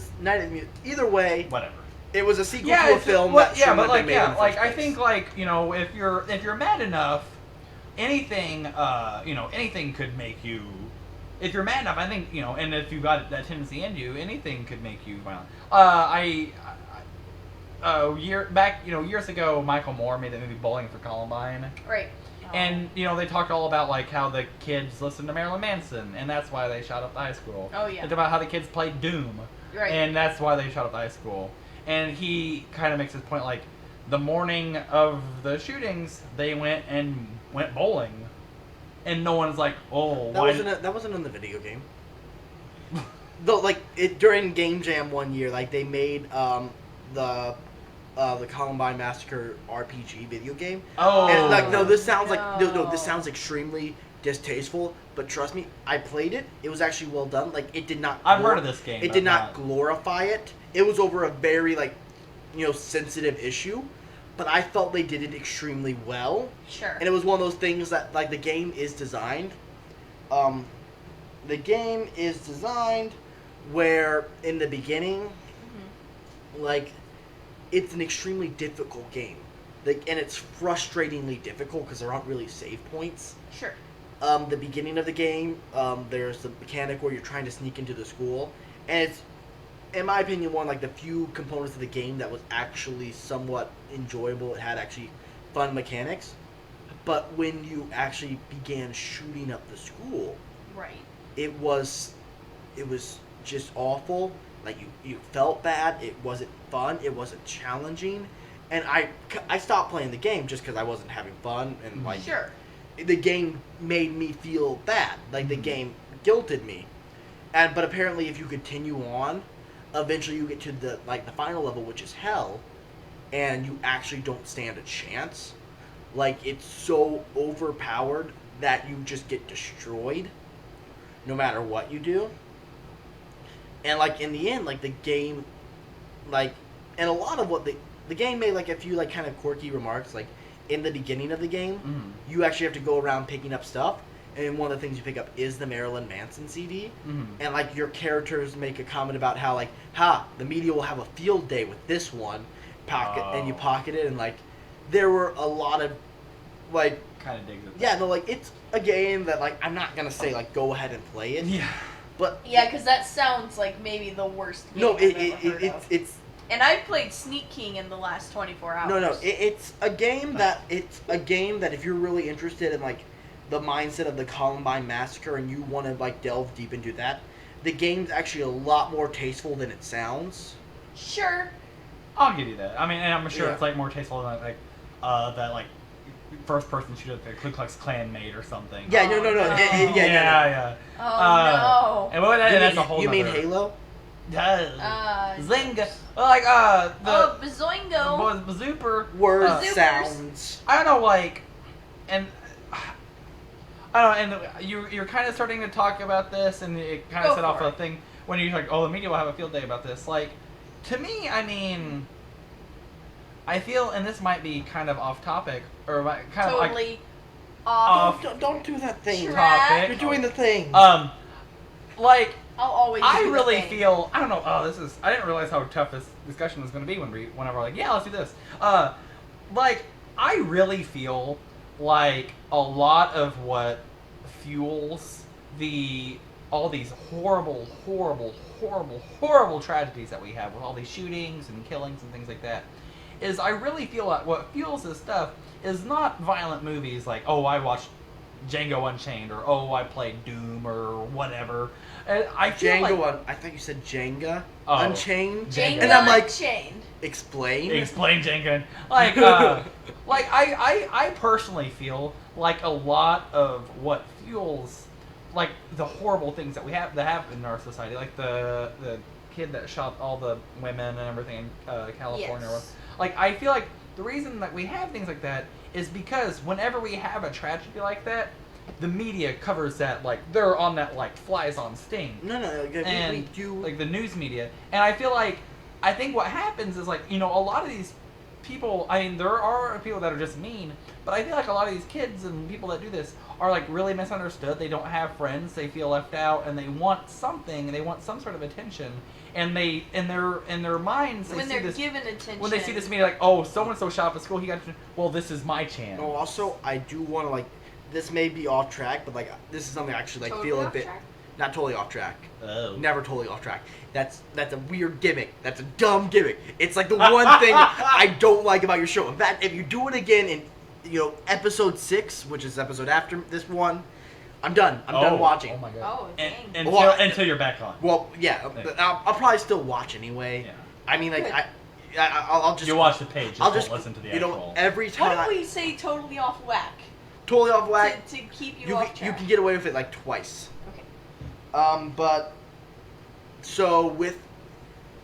Museum. Either way, Whatever. it was a sequel to a film that yeah, shouldn't but have like been made in the like first I place. think like if you're mad enough, anything anything could make you. If you're mad enough, I think and if you got that tendency in you, anything could make you violent. Years ago, Michael Moore made that movie Bowling for Columbine. Right. And they talked all about like how the kids listened to Marilyn Manson, and that's why they shot up the high school. Oh yeah. They talked about how the kids played Doom, Right. and that's why they shot up the high school. And he kind of makes his point like, the morning of the shootings, they went bowling, and no one's like, oh, that why? wasn't in the video game. Though, like during Game Jam one year, like they made the Columbine Massacre RPG video game. Oh, And like this sounds No. this sounds extremely distasteful, but trust me, I played it. It was actually well done. Like it did not. I've heard of this game. It did not glorify it. It was over a very sensitive issue, but I felt they did it extremely well. Sure. And it was one of those things that like the game is designed. The game is designed where in the beginning, like, it's an extremely difficult game. And it's frustratingly difficult because there aren't really save points. Sure. The beginning of the game, there's the mechanic where you're trying to sneak into the school, and it's, in my opinion, one of like the few components of the game that was actually somewhat enjoyable. It had actually fun mechanics. But when you actually began shooting up the school, Right. it was just awful. Like you felt bad. It wasn't fun. It wasn't challenging, and I stopped playing the game just because I wasn't having fun, and like Sure. the game made me feel bad. Like the game guilted me, but apparently if you continue on, eventually you get to the final level, which is hell, and you actually don't stand a chance. Like it's so overpowered that you just get destroyed, no matter what you do. And like in the end, like the game, like, and a lot of what the game made like a few like kind of quirky remarks. Like in the beginning of the game, you actually have to go around picking up stuff, and one of the things you pick up is the Marilyn Manson CD. And like your characters make a comment about how like, the media will have a field day with this one, and you pocket it, and like there were a lot of like kind of digs at that. Yeah, no, like it's a game that like I'm not gonna say like go ahead and play it. Yeah. But Yeah, because that sounds like maybe the worst game no, I've ever heard of. it's And I played Sneak King in the last 24 hours. no, it's a game that if you're really interested in like the mindset of the Columbine Massacre and you want to like delve deep into that, the game's actually a lot more tasteful than it sounds. Sure. I'll give you that. I mean, and I'm sure Yeah. it's like more tasteful than like that like first person shooter that the Ku Klux Klan made or something. Yeah, Oh, no. no. Yeah. Oh, And what that, that's a whole. You mean nother- Halo? Zynga. Like oh, the Bazoingo. Bazooper. Word Zoopers. sounds. I don't know, like, and I don't know, and you're kind of starting to talk about this, and it kind Go of set off for a it. thing when you're like, oh, the media will have a field day about this. Like, to me, I mean, I feel, and this might be kind of off topic, or kind of like Totally off. Don't do that thing. Track. You're doing the thing. like. I'll always I do the really thing. feel, I don't know, I didn't realize how tough this discussion was going to be whenever we're like, yeah, let's do this. Like, I really feel like a lot of what fuels the all these horrible, horrible, horrible, horrible tragedies that we have with all these shootings and killings and things like that, is I really feel like what fuels this stuff is not violent movies like, oh, I watched Django Unchained, or oh, I played Doom, or whatever. I feel I thought you said Jenga Unchained. Django and I'm like, Unchained. Explain Jenga. Like, like I personally feel like a lot of what fuels, like, the horrible things that that happen in our society, like the kid that shot all the women and everything in California. Yes. Like, I feel like the reason that we have things like that is because whenever we have a tragedy like that, the media covers that, like, they're on that, like, flies on sting. No, And, like, the news media. And I think what happens is, like, a lot of these people, I mean, there are people that are just mean, but I feel like a lot of these kids and people that do this are, like, really misunderstood. They don't have friends, they feel left out, and they want something, and they want some sort of attention. And they, in their minds, When they're given attention. when they see this media, like, oh, so-and-so shot up at school, he got attention. Well, this is my chance. Oh, also, I do want to, like, this may be off track, but, like, this is something I actually, like, Totally feel a off bit... track? Not totally off track. Oh. Never totally off track. That's a weird gimmick. That's a dumb gimmick. It's, like, the one thing I don't like about your show. In fact, if you do it again in, episode 6, which is the episode after this one, I'm done. I'm done watching. Oh, my God. Oh, dang. Until you're back on. Well, yeah, I'll probably still watch anyway. Yeah. I mean, like, Good. I'll just... You watch the page, I'll don't just listen to the you know, actual... every time... What if we say totally off whack? Totally off whack. To keep you You off can, you track. can get away with it, like, twice. Okay. But... So, with...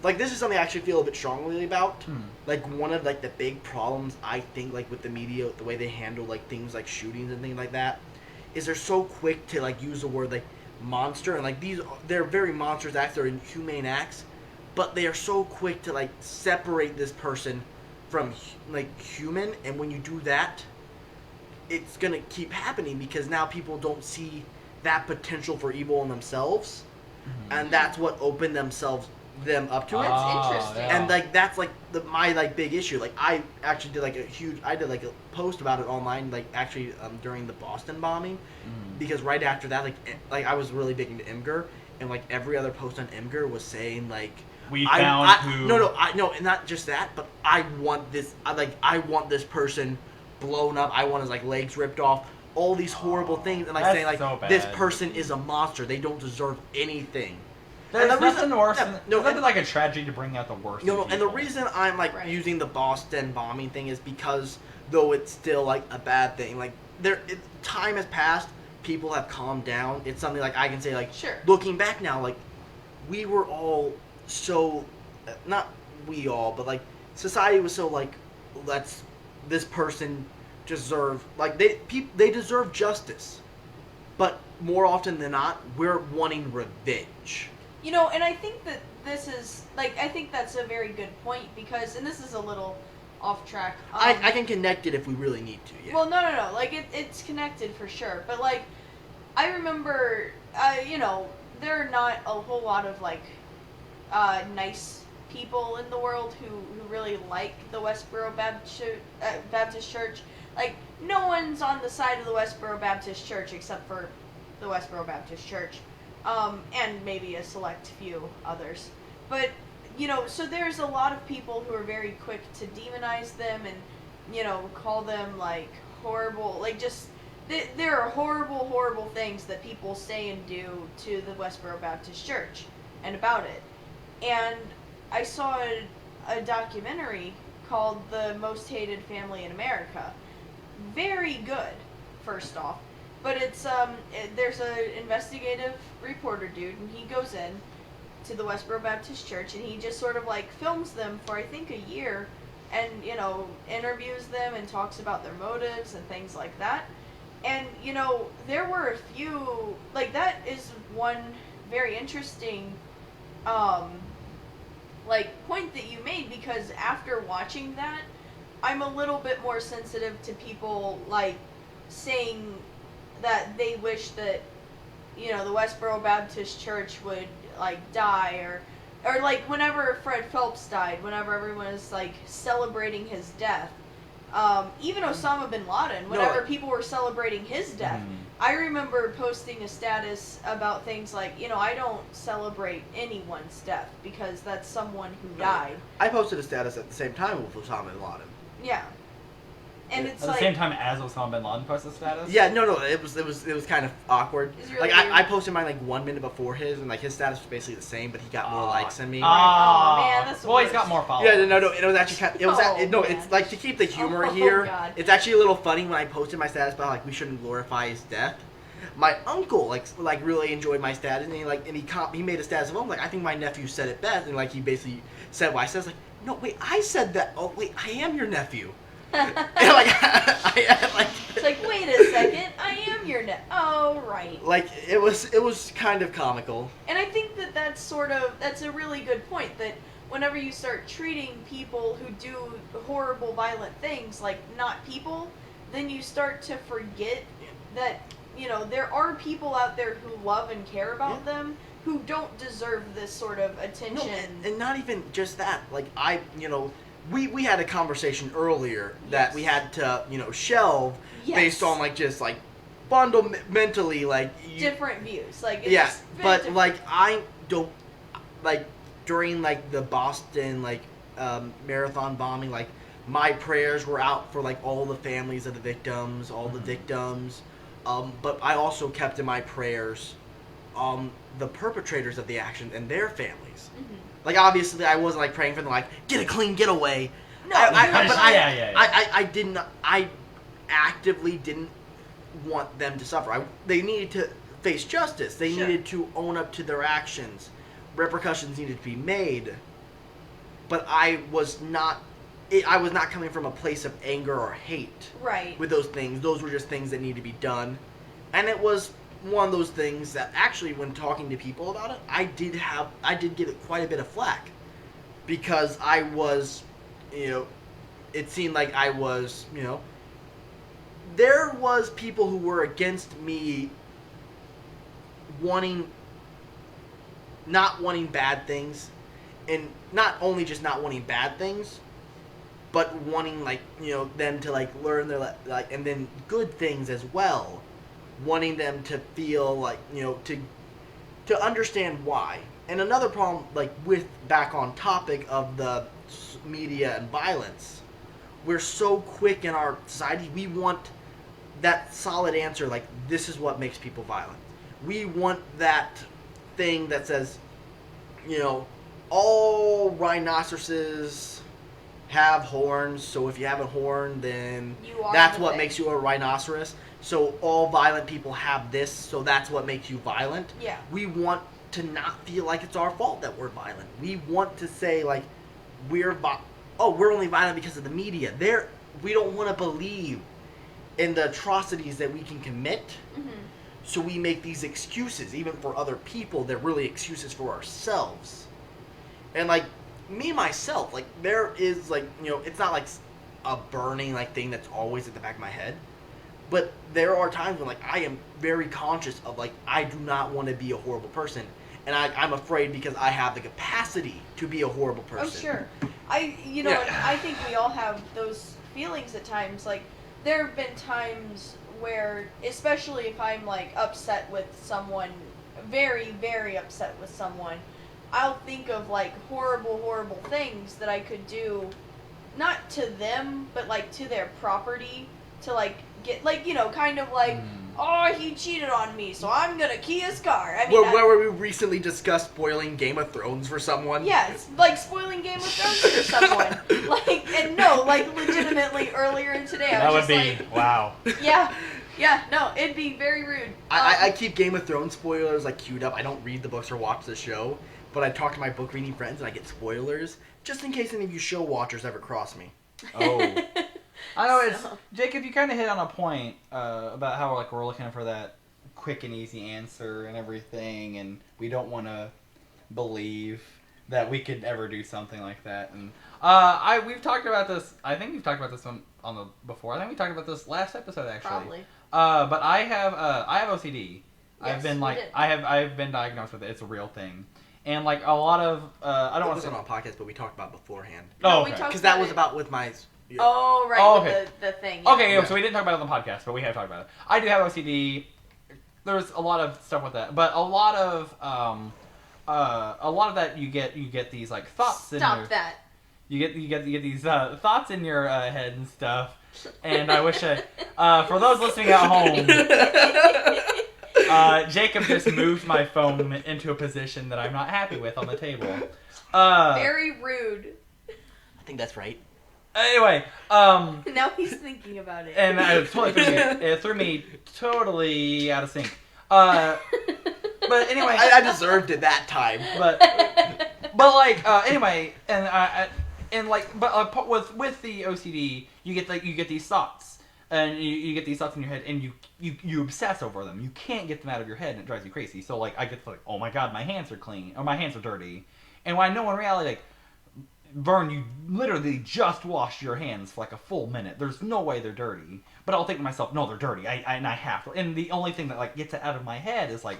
Like, this is something I actually feel a bit strongly about. Like, one of, like, the big problems, I think, like, with the media, the way they handle, like, things like shootings and things like that, is they're so quick to, like, use the word, like, monster. And, like, they're very monstrous acts. They're inhumane acts. But they are so quick to, like, separate this person from, like, human. And when you do that, it's going to keep happening because now people don't see that potential for evil in themselves. And that's what opened them up to it. That's interesting. Yeah. And, like, that's, like, my, like, big issue. Like, I actually did, like, a post about it online, like, actually, during the Boston bombing. Because right after that, like, I was really big into Imgur. And, like, every other post on Imgur was saying, like... No, and not just that, but I want this person blown up. I want his, like, legs ripped off. All these horrible things. And, like, saying, like, so this bad. person is a monster. They don't deserve anything. There's And the nothing reason- worse. no, There's no, nothing and- like a tragedy to bring out the worst. No, in and the people. reason I'm, like, Right. using the Boston bombing thing is because, though it's still, like, a bad thing, like, time has passed, people have calmed down. It's something, like, I can say, like, Sure. looking back now, like, we were all so, not we all, but, like, society was so, like, this person deserve, like, they deserve justice. But more often than not, we're wanting revenge. And I think that this is, like, I think that's a very good point because, and this is a little off track. I can connect it if we really need to, yeah. Well, no. Like, it's connected for sure. But, like, I remember, there are not a whole lot of, like, nice people in the world who really like the Westboro Baptist Church. Like, no one's on the side of the Westboro Baptist Church except for the Westboro Baptist Church. And maybe a select few others. But, so there's a lot of people who are very quick to demonize them and, call them, like, horrible, like, just, there are horrible, horrible things that people say and do to the Westboro Baptist Church and about it. And I saw a documentary called The Most Hated Family in America. Very good, first off. But it's, there's an investigative reporter dude, and he goes in to the Westboro Baptist Church, and he just sort of, like, films them for, I think, a year, and, interviews them and talks about their motives and things like that. And, there were a few, like, that is one very interesting, point that you made, because after watching that, I'm a little bit more sensitive to people, like, saying that they wish that, the Westboro Baptist Church would, like, die, or like, whenever Fred Phelps died, whenever everyone was, like, celebrating his death, even Osama bin Laden, whenever people were celebrating his death, I remember posting a status about things like, I don't celebrate anyone's death because that's someone who died. I posted a status at the same time with Osama bin Laden. Yeah. And it's at the same time as Osama bin Laden posted status? Yeah, no, it was kind of awkward. Really I posted mine like 1 minute before his, and like his status was basically the same, but he got more likes than me. Oh man, that's the worst. worst. He's got more followers. Yeah, no, it was actually kind of, it's like to keep the humor here. God. It's actually a little funny when I posted my status about like we shouldn't glorify his death. My uncle like really enjoyed my status, and he made a status of him like I think my nephew said it best, and like he basically said what I said. I was like, no, wait, I said that. Oh, wait, I am your nephew. And it's like, wait a second, I am your Oh, right. Like it was kind of comical. And I think that's a really good point, that whenever you start treating people who do horrible, violent things like not people, then you start to forget that, there are people out there who love and care about them who don't deserve this sort of attention. No, and not even just that. Like we had a conversation earlier that we had to, shelve based on like just like fundamentally like different views. Like but different. Like I don't like during like the Boston like marathon bombing, like my prayers were out for like all the families of the victims, the victims. But I also kept in my prayers the perpetrators of the action and their families. Mm-hmm. Like obviously, I wasn't like praying for them, like get a clean getaway. No, I didn't. I actively didn't want them to suffer. They needed to face justice. They needed to own up to their actions. Repercussions needed to be made. But I was not coming from a place of anger or hate. Right. With those things, those were just things that needed to be done, and it was one of those things that actually, when talking to people about it, I did get quite a bit of flack because I was, it seemed like I was, there was people who were against me not wanting bad things, and not only just not wanting bad things, but wanting them to like learn their like and then good things as well. Wanting them to feel like, to understand why. And another problem, like, with back on topic of the media and violence, we're so quick in our society, we want that solid answer, like, this is what makes people violent. We want that thing that says, all rhinoceroses have horns, so if you have a horn, then that's what makes you a rhinoceros. So all violent people have this, so that's what makes you violent. Yeah. We want to not feel like it's our fault that we're violent. We want to say like we're only violent because of the media. We don't want to believe in the atrocities that we can commit. Mm-hmm. So we make these excuses, even for other people. They're really excuses for ourselves. And like me myself, like there is like it's not like a burning like thing that's always at the back of my head. But there are times when, like, I am very conscious of, like, I do not want to be a horrible person. And I'm afraid because I have the capacity to be a horrible person. Oh, sure. I think we all have those feelings at times. Like, there have been times where, especially if I'm, like, upset with someone, very, very upset with someone, I'll think of, like, horrible, horrible things that I could do, not to them, but, like, to their property, to, like, get, like, kind of like, oh, he cheated on me, so I'm gonna key his car. I mean, where we recently discussed spoiling Game of Thrones for someone. Yeah, it's like spoiling Game of Thrones for someone. Legitimately earlier today, I was wow. Yeah, no, it'd be very rude. I keep Game of Thrones spoilers, like, queued up. I don't read the books or watch the show, but I talk to my book reading friends and I get spoilers, just in case any of you show watchers ever cross me. Oh. I know Jacob, you kind of hit on a point about how we're looking for that quick and easy answer and everything, and we don't want to believe that we could ever do something like that. And we've talked about this. I think we've talked about this before. I think we talked about this last episode actually. Probably. But I have OCD. Yes, I've been diagnosed with it. It's a real thing. And like a lot of I don't want to say on a podcast, but we talked about it beforehand. Oh, okay. Because that was about with my Yeah. Oh, right. Oh, okay. The thing. Yeah. Okay, so we didn't talk about it on the podcast, but we have talked about it. I do have OCD. There's a lot of stuff with that, but a lot of that you get these like thoughts in your... Stop that. You get these thoughts in your head and stuff, and I wish for those listening at home, Jacob just moved my phone into a position that I'm not happy with on the table. Very rude. I think that's right. Anyway, Now he's thinking about it. and it threw me totally out of sync. But anyway, I deserved it that time. But like anyway, with the OCD, you get these thoughts, and you get these thoughts in your head, and you obsess over them. You can't get them out of your head, and it drives you crazy. So like I get like, oh my god, my hands are clean, or my hands are dirty, and when I know in reality, like, Vern, you literally just washed your hands for like a full minute. There's no way they're dirty. But I'll think to myself, no, they're dirty. I have to. And the only thing that like gets it out of my head is like,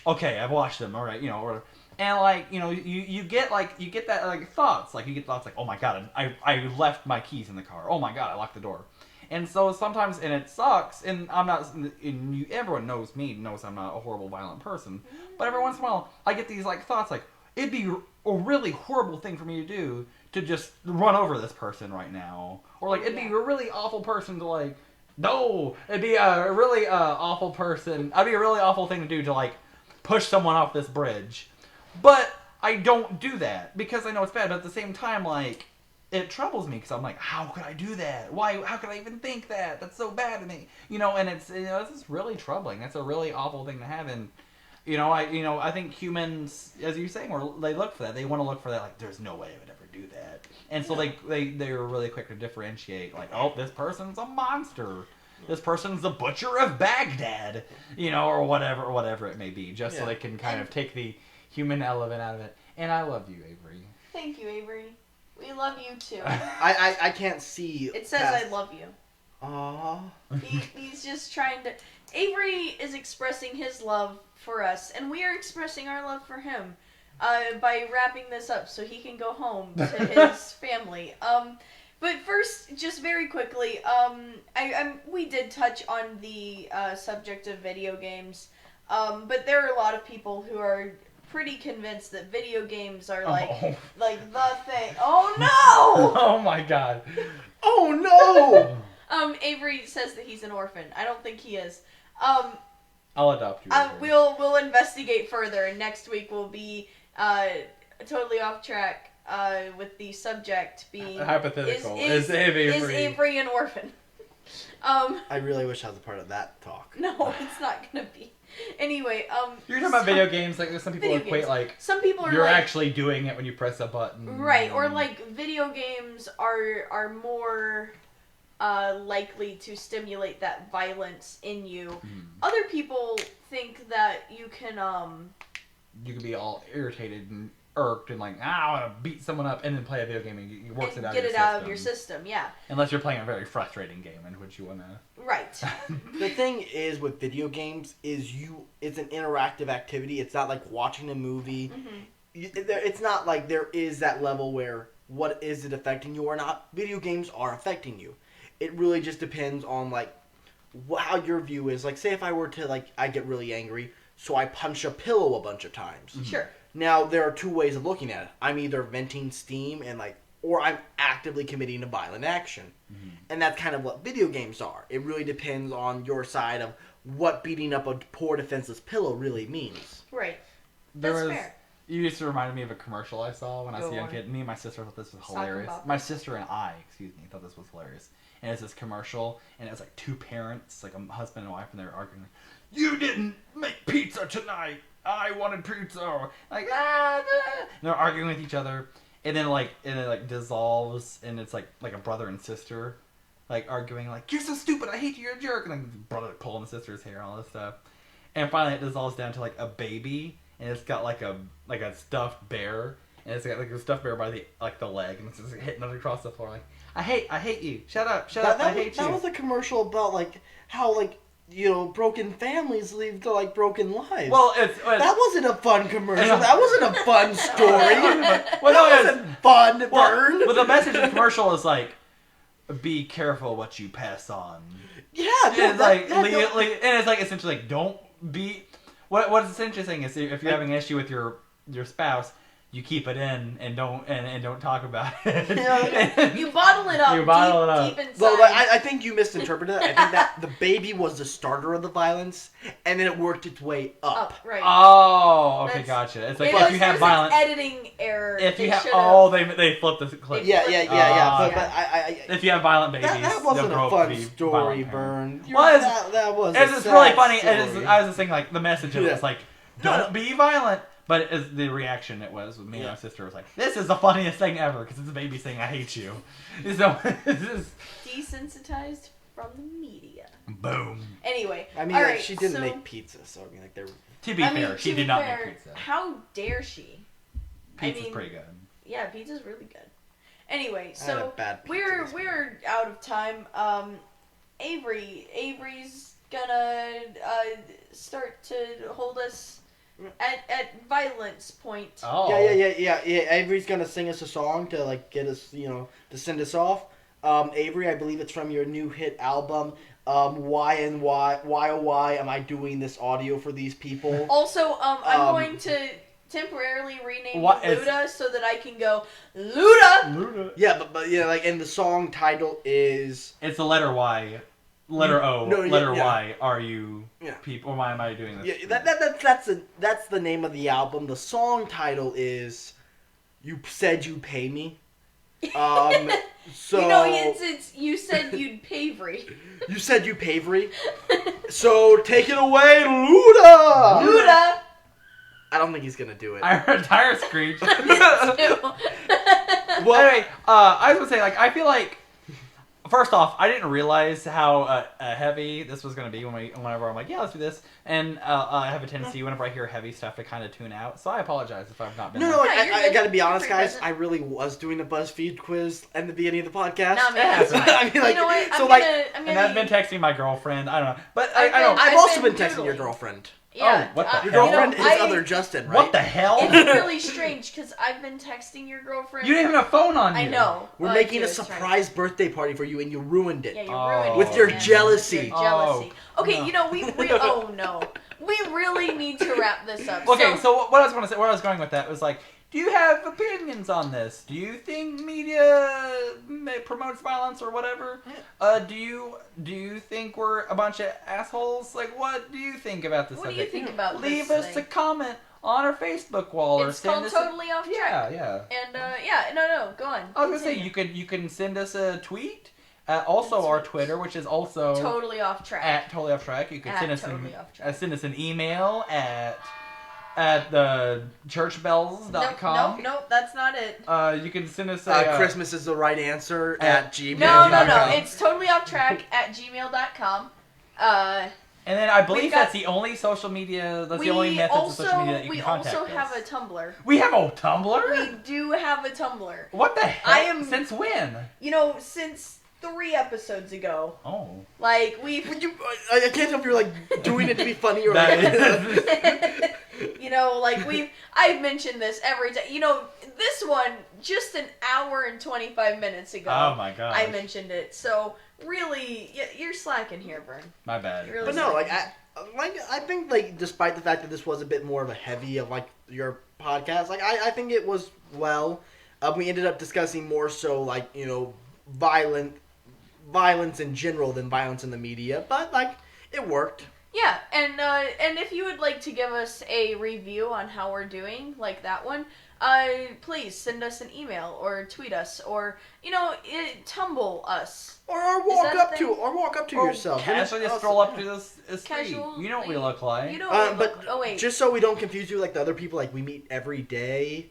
okay, I've washed them, all right, or and like, you get that like thoughts, like you get thoughts like, oh my god, I left my keys in the car. Oh my god, I locked the door. And so sometimes, and it sucks, and I'm not, and everyone knows me, knows I'm not a horrible, violent person, but every once in a while, I get these like thoughts like, it'd be a really horrible thing for me to do to just run over this person right now. Or like, it'd be a really awful person to like, no, it'd be a really awful person, it'd be a really awful thing to do to like, push someone off this bridge. But I don't do that because I know it's bad, but at the same time, like, it troubles me because I'm like, how could I do that? Why? How could I even think that? That's so bad to me. And it's it's really troubling. That's a really awful thing to have. And I think humans, as you're saying, they look for that. They want to look for that. Like, there's no way I would ever do that. And so they're really quick to differentiate. Like, oh, this person's a monster. This person's the butcher of Baghdad. Or whatever it may be. Just so they can kind of take the human element out of it. And I love you, Avery. Thank you, Avery. We love you too. I can't see. It says I love you. Aww. He's just trying to... Avery is expressing his love for us, and we are expressing our love for him by wrapping this up so he can go home to his family. But first, just very quickly, we did touch on the subject of video games, but there are a lot of people who are pretty convinced that video games are like the thing. Oh no! Oh my god! Oh no! Avery says that he's an orphan. I don't think he is. I'll adopt you. We'll investigate further, and next week we'll be totally off track with the subject being hypothetical. Is Avery an orphan? I really wish I was a part of that talk. No, it's not gonna be. Anyway, you're talking about video games. Like, some people equate like some people are you're like, actually doing it when you press a button, right? Or like video games are more likely to stimulate that violence in you. Other people think that you can be all irritated and irked and like, I want to beat someone up, and then play a video game and you work it out. Get it out of your system, yeah. Unless you're playing a very frustrating game in which you want to. Right. The thing is with video games is it's an interactive activity. It's not like watching a movie. Mm-hmm. It's not like there is that level where what is it affecting you or not. Video games are affecting you. It really just depends on like how your view is. Like, say if I were to I get really angry, so I punch a pillow a bunch of times. Mm-hmm. Sure. Now, there are two ways of looking at it. I'm either venting steam or I'm actively committing a violent action. Mm-hmm. And that's kind of what video games are. It really depends on your side of what beating up a poor defenseless pillow really means. Right. That's fair. You just reminded me of a commercial I saw when I was a young kid. Me and my sister thought this was hilarious. My sister and I, thought this was hilarious. And it's this commercial, and it was like two parents, like a husband and wife, and they're arguing. You didn't make pizza tonight. I wanted pizza. Like, and they're arguing with each other, and then it dissolves, and it's like a brother and sister, like arguing, like, you're so stupid. I hate you. You're a jerk. And then the brother pulling the sister's hair and all this stuff, and finally it dissolves down to like a baby, and it's got like a stuffed bear, and it's got like a stuffed bear by the leg, and it's just hitting it across the floor, like, I hate you. Shut up. I hate you. That was a commercial about how broken families lead to broken lives. Well, that wasn't a fun commercial. That wasn't a fun story. Well, that wasn't fun, Vern. Well, the message of the commercial is like, be careful what you pass on. Yeah, And it's like essentially like don't be. What's essentially saying is if you're having an issue with your spouse, you keep it in and don't talk about it. You bottle it up. Deep inside. Well, I think you misinterpreted it. I think that the baby was the starter of the violence, and then it worked its way up. Right. Oh, okay, gotcha. It's like if you have violence, editing error. If you have, they flipped the clip. Yeah. But if you have violent babies, that wasn't a fun story, Vern. That was. It's really funny. I was just thinking like the message of it was like, don't be violent. But as the reaction it was with me and my sister was like, this is the funniest thing ever because it's a baby saying I hate you. So this is desensitized from the media. Boom. Anyway, I mean, like, she didn't make pizza, so I mean, like, they're. To be fair, she did not make pizza. How dare she? Pizza's pretty good. Yeah, pizza's really good. Anyway, so we're out of time. Avery's gonna start to hold us at violence point. Oh. Yeah. Avery's gonna sing us a song to like get us, to send us off. Avery, I believe it's from your new hit album. Why am I doing this audio for these people? Also, I'm going to temporarily rename Luda so that I can go Luda. Yeah, but like, and the song title is. It's the letter Y. Letter O, Y, are you people? Why am I doing this? Yeah, that's the name of the album. The song title is "You Said You'd Pay Me." So it's you said you'd pavery. You said you pavery. So take it away, Luda. Luda. I don't think he's gonna do it. I heard a tire screech. Well, anyway, I was gonna say, like, I feel like. First off, I didn't realize how heavy this was going to be whenever I'm like, yeah, let's do this. And I have a tendency, whenever I hear heavy stuff, to kind of tune out. So I apologize if I've not been... No, I got to be honest, guys. I really was doing a BuzzFeed quiz at the beginning of the podcast. No, man, that's I mean, like, you know what? And I've been texting my girlfriend. I don't know. But I've also been texting your girlfriend. Yeah, what the hell? Your girlfriend is other Justin, right? What the hell? It's really strange because I've been texting your girlfriend. You didn't even have a phone on you. I know. We're making a surprise birthday party for you, and you ruined it. Yeah, you ruined it. With your jealousy. Okay, we really need to wrap this up. Okay, so what I was going to say, where I was going with that was like, do you have opinions on this? Do you think media promotes violence or whatever? Do you think we're a bunch of assholes? Like, what do you think about this subject? What do you think about this? Leave us a comment on our Facebook wall, it's called Totally Off Track. Yeah. And no, go on. I was gonna say you can send us a tweet. Also, our Twitter, which is also Totally Off Track. At Totally Off Track. You can send us an email at the churchbells.com. Nope, that's not it. You can send us a... Christmas is the right answer at gmail. No. It's totally off track at gmail.com. And then I believe that's the only social media... That's the only method of social media that you can contact us. We also have a Tumblr. We have a Tumblr? We do have a Tumblr. What the heck? Since when? Since 3 episodes ago. Oh. Like, I can't tell if you're, like, doing it to be funny or... I've mentioned this every time. This one, just an hour and 25 minutes ago. Oh my god. I mentioned it. So, really, you're slacking here, Vern. My bad. Really but no, I think, like, despite the fact that this was a bit more of a heavy of, like, your podcast, like, I think it was well. We ended up discussing more so, like, violence in general than violence in the media, but, like, it worked. Yeah, and if you would like to give us a review on how we're doing, like that one, please send us an email or tweet us or tumble us. Or walk up to yourself. Casually just stroll up to this street. You know what we look like. Just so we don't confuse you like the other people, like we meet every day.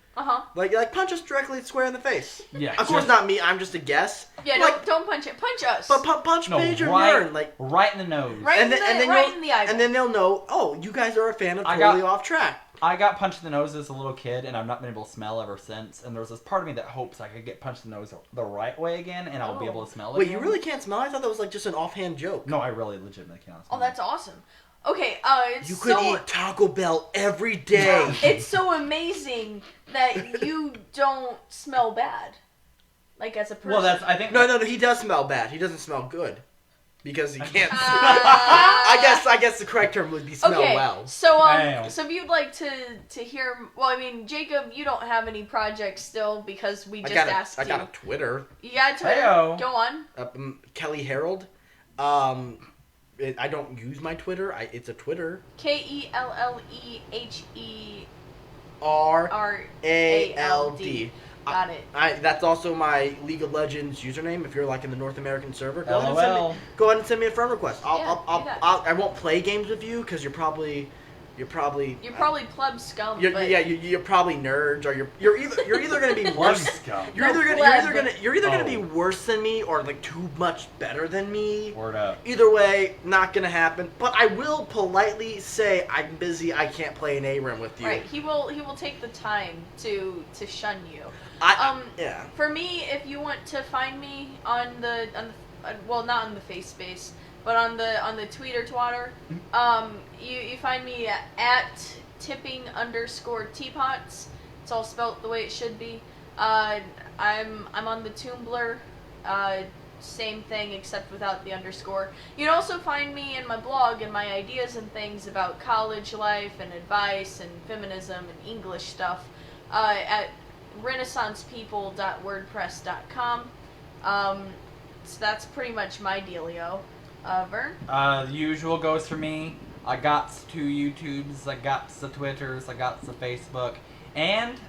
Like punch us directly square in the face. Yeah. Of course not me. I'm just a guess. Yeah. Don't punch it. Punch us. But punch Paige and Vern, like right in the nose. Right in the eyeball. And then they'll know. Oh, you guys are a fan of Totally Off Track. I got punched in the nose as a little kid, and I've not been able to smell ever since. And there was this part of me that hopes I could get punched in the nose the right way again, and I'll be able to smell it. Wait, you really can't smell? I thought that was like just an offhand joke. No, I really legitimately cannot smell. Oh, that's awesome. Okay, you could eat Taco Bell every day. It's so amazing that you don't smell bad. Like as a person. Well, I think. No, he does smell bad. He doesn't smell good. Because he can't. I guess the correct term would be smell well. So so if you'd like to hear, well, I mean, Jacob, you don't have any projects still because we just asked you. I got a Twitter. You got a Twitter. Hey-o. Go on. Kelly Harold. I don't use my Twitter. It's a Twitter. KELLEHERALD. Got it. That's also my League of Legends username. If you're like in the North American server, go ahead and send me a friend request. I won't play games with you because you're probably pleb scum. You're probably nerds, or you're either gonna be worse. You're either gonna be worse than me or like too much better than me. Word up. Either way, not gonna happen. But I will politely say I'm busy. I can't play an ARAM with you. Right. He will take the time to shun you. Yeah. For me, if you want to find me on the well, not on the face space, but on the tweeter twatter, you find me at tipping_teapots. It's all spelt the way it should be. I'm on the Tumblr, same thing except without the underscore. You can also find me in my blog and my ideas and things about college life and advice and feminism and English stuff at renaissancepeople.wordpress.com. So that's pretty much my dealio. Vern? The usual goes for me. I got 2 YouTubes, I got the Twitters, I got the Facebook. And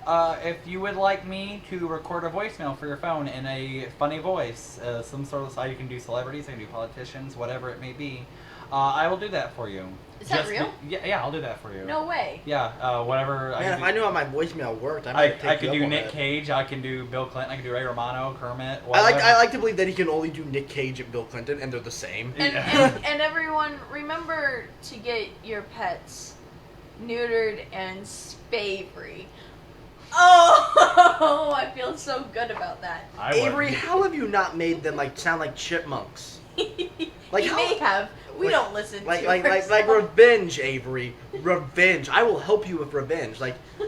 if you would like me to record a voicemail for your phone in a funny voice, some sort of you can do celebrities, I can do politicians, whatever it may be, I will do that for you. Is that real? Yeah, I'll do that for you. No way. Yeah, whatever. Man, if I knew how my voicemail worked, I could do Nick Cage, I can do Bill Clinton, I can do Ray Romano, Kermit. I like to believe that he can only do Nick Cage and Bill Clinton, and they're the same. And everyone, remember to get your pets neutered and spay-free. Oh, I feel so good about that. Avery, how have you not made them sound like chipmunks? Like you may have. We don't listen to like revenge, Avery. Revenge. I will help you with revenge.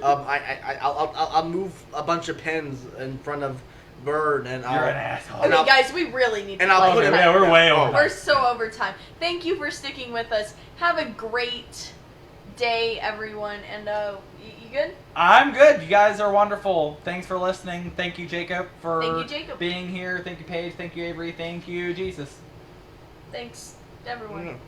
I'll move a bunch of pens in front of Vern and You're an asshole. Okay, guys, we really need to. I'll put him. Yeah, we're way over. We're so over time. Thank you for sticking with us. Have a great day, everyone. And you good? I'm good. You guys are wonderful. Thanks for listening. Thank you, Jacob, for being here. Thank you, Paige. Thank you, Avery. Thank you, Jesus. Thanks, everyone.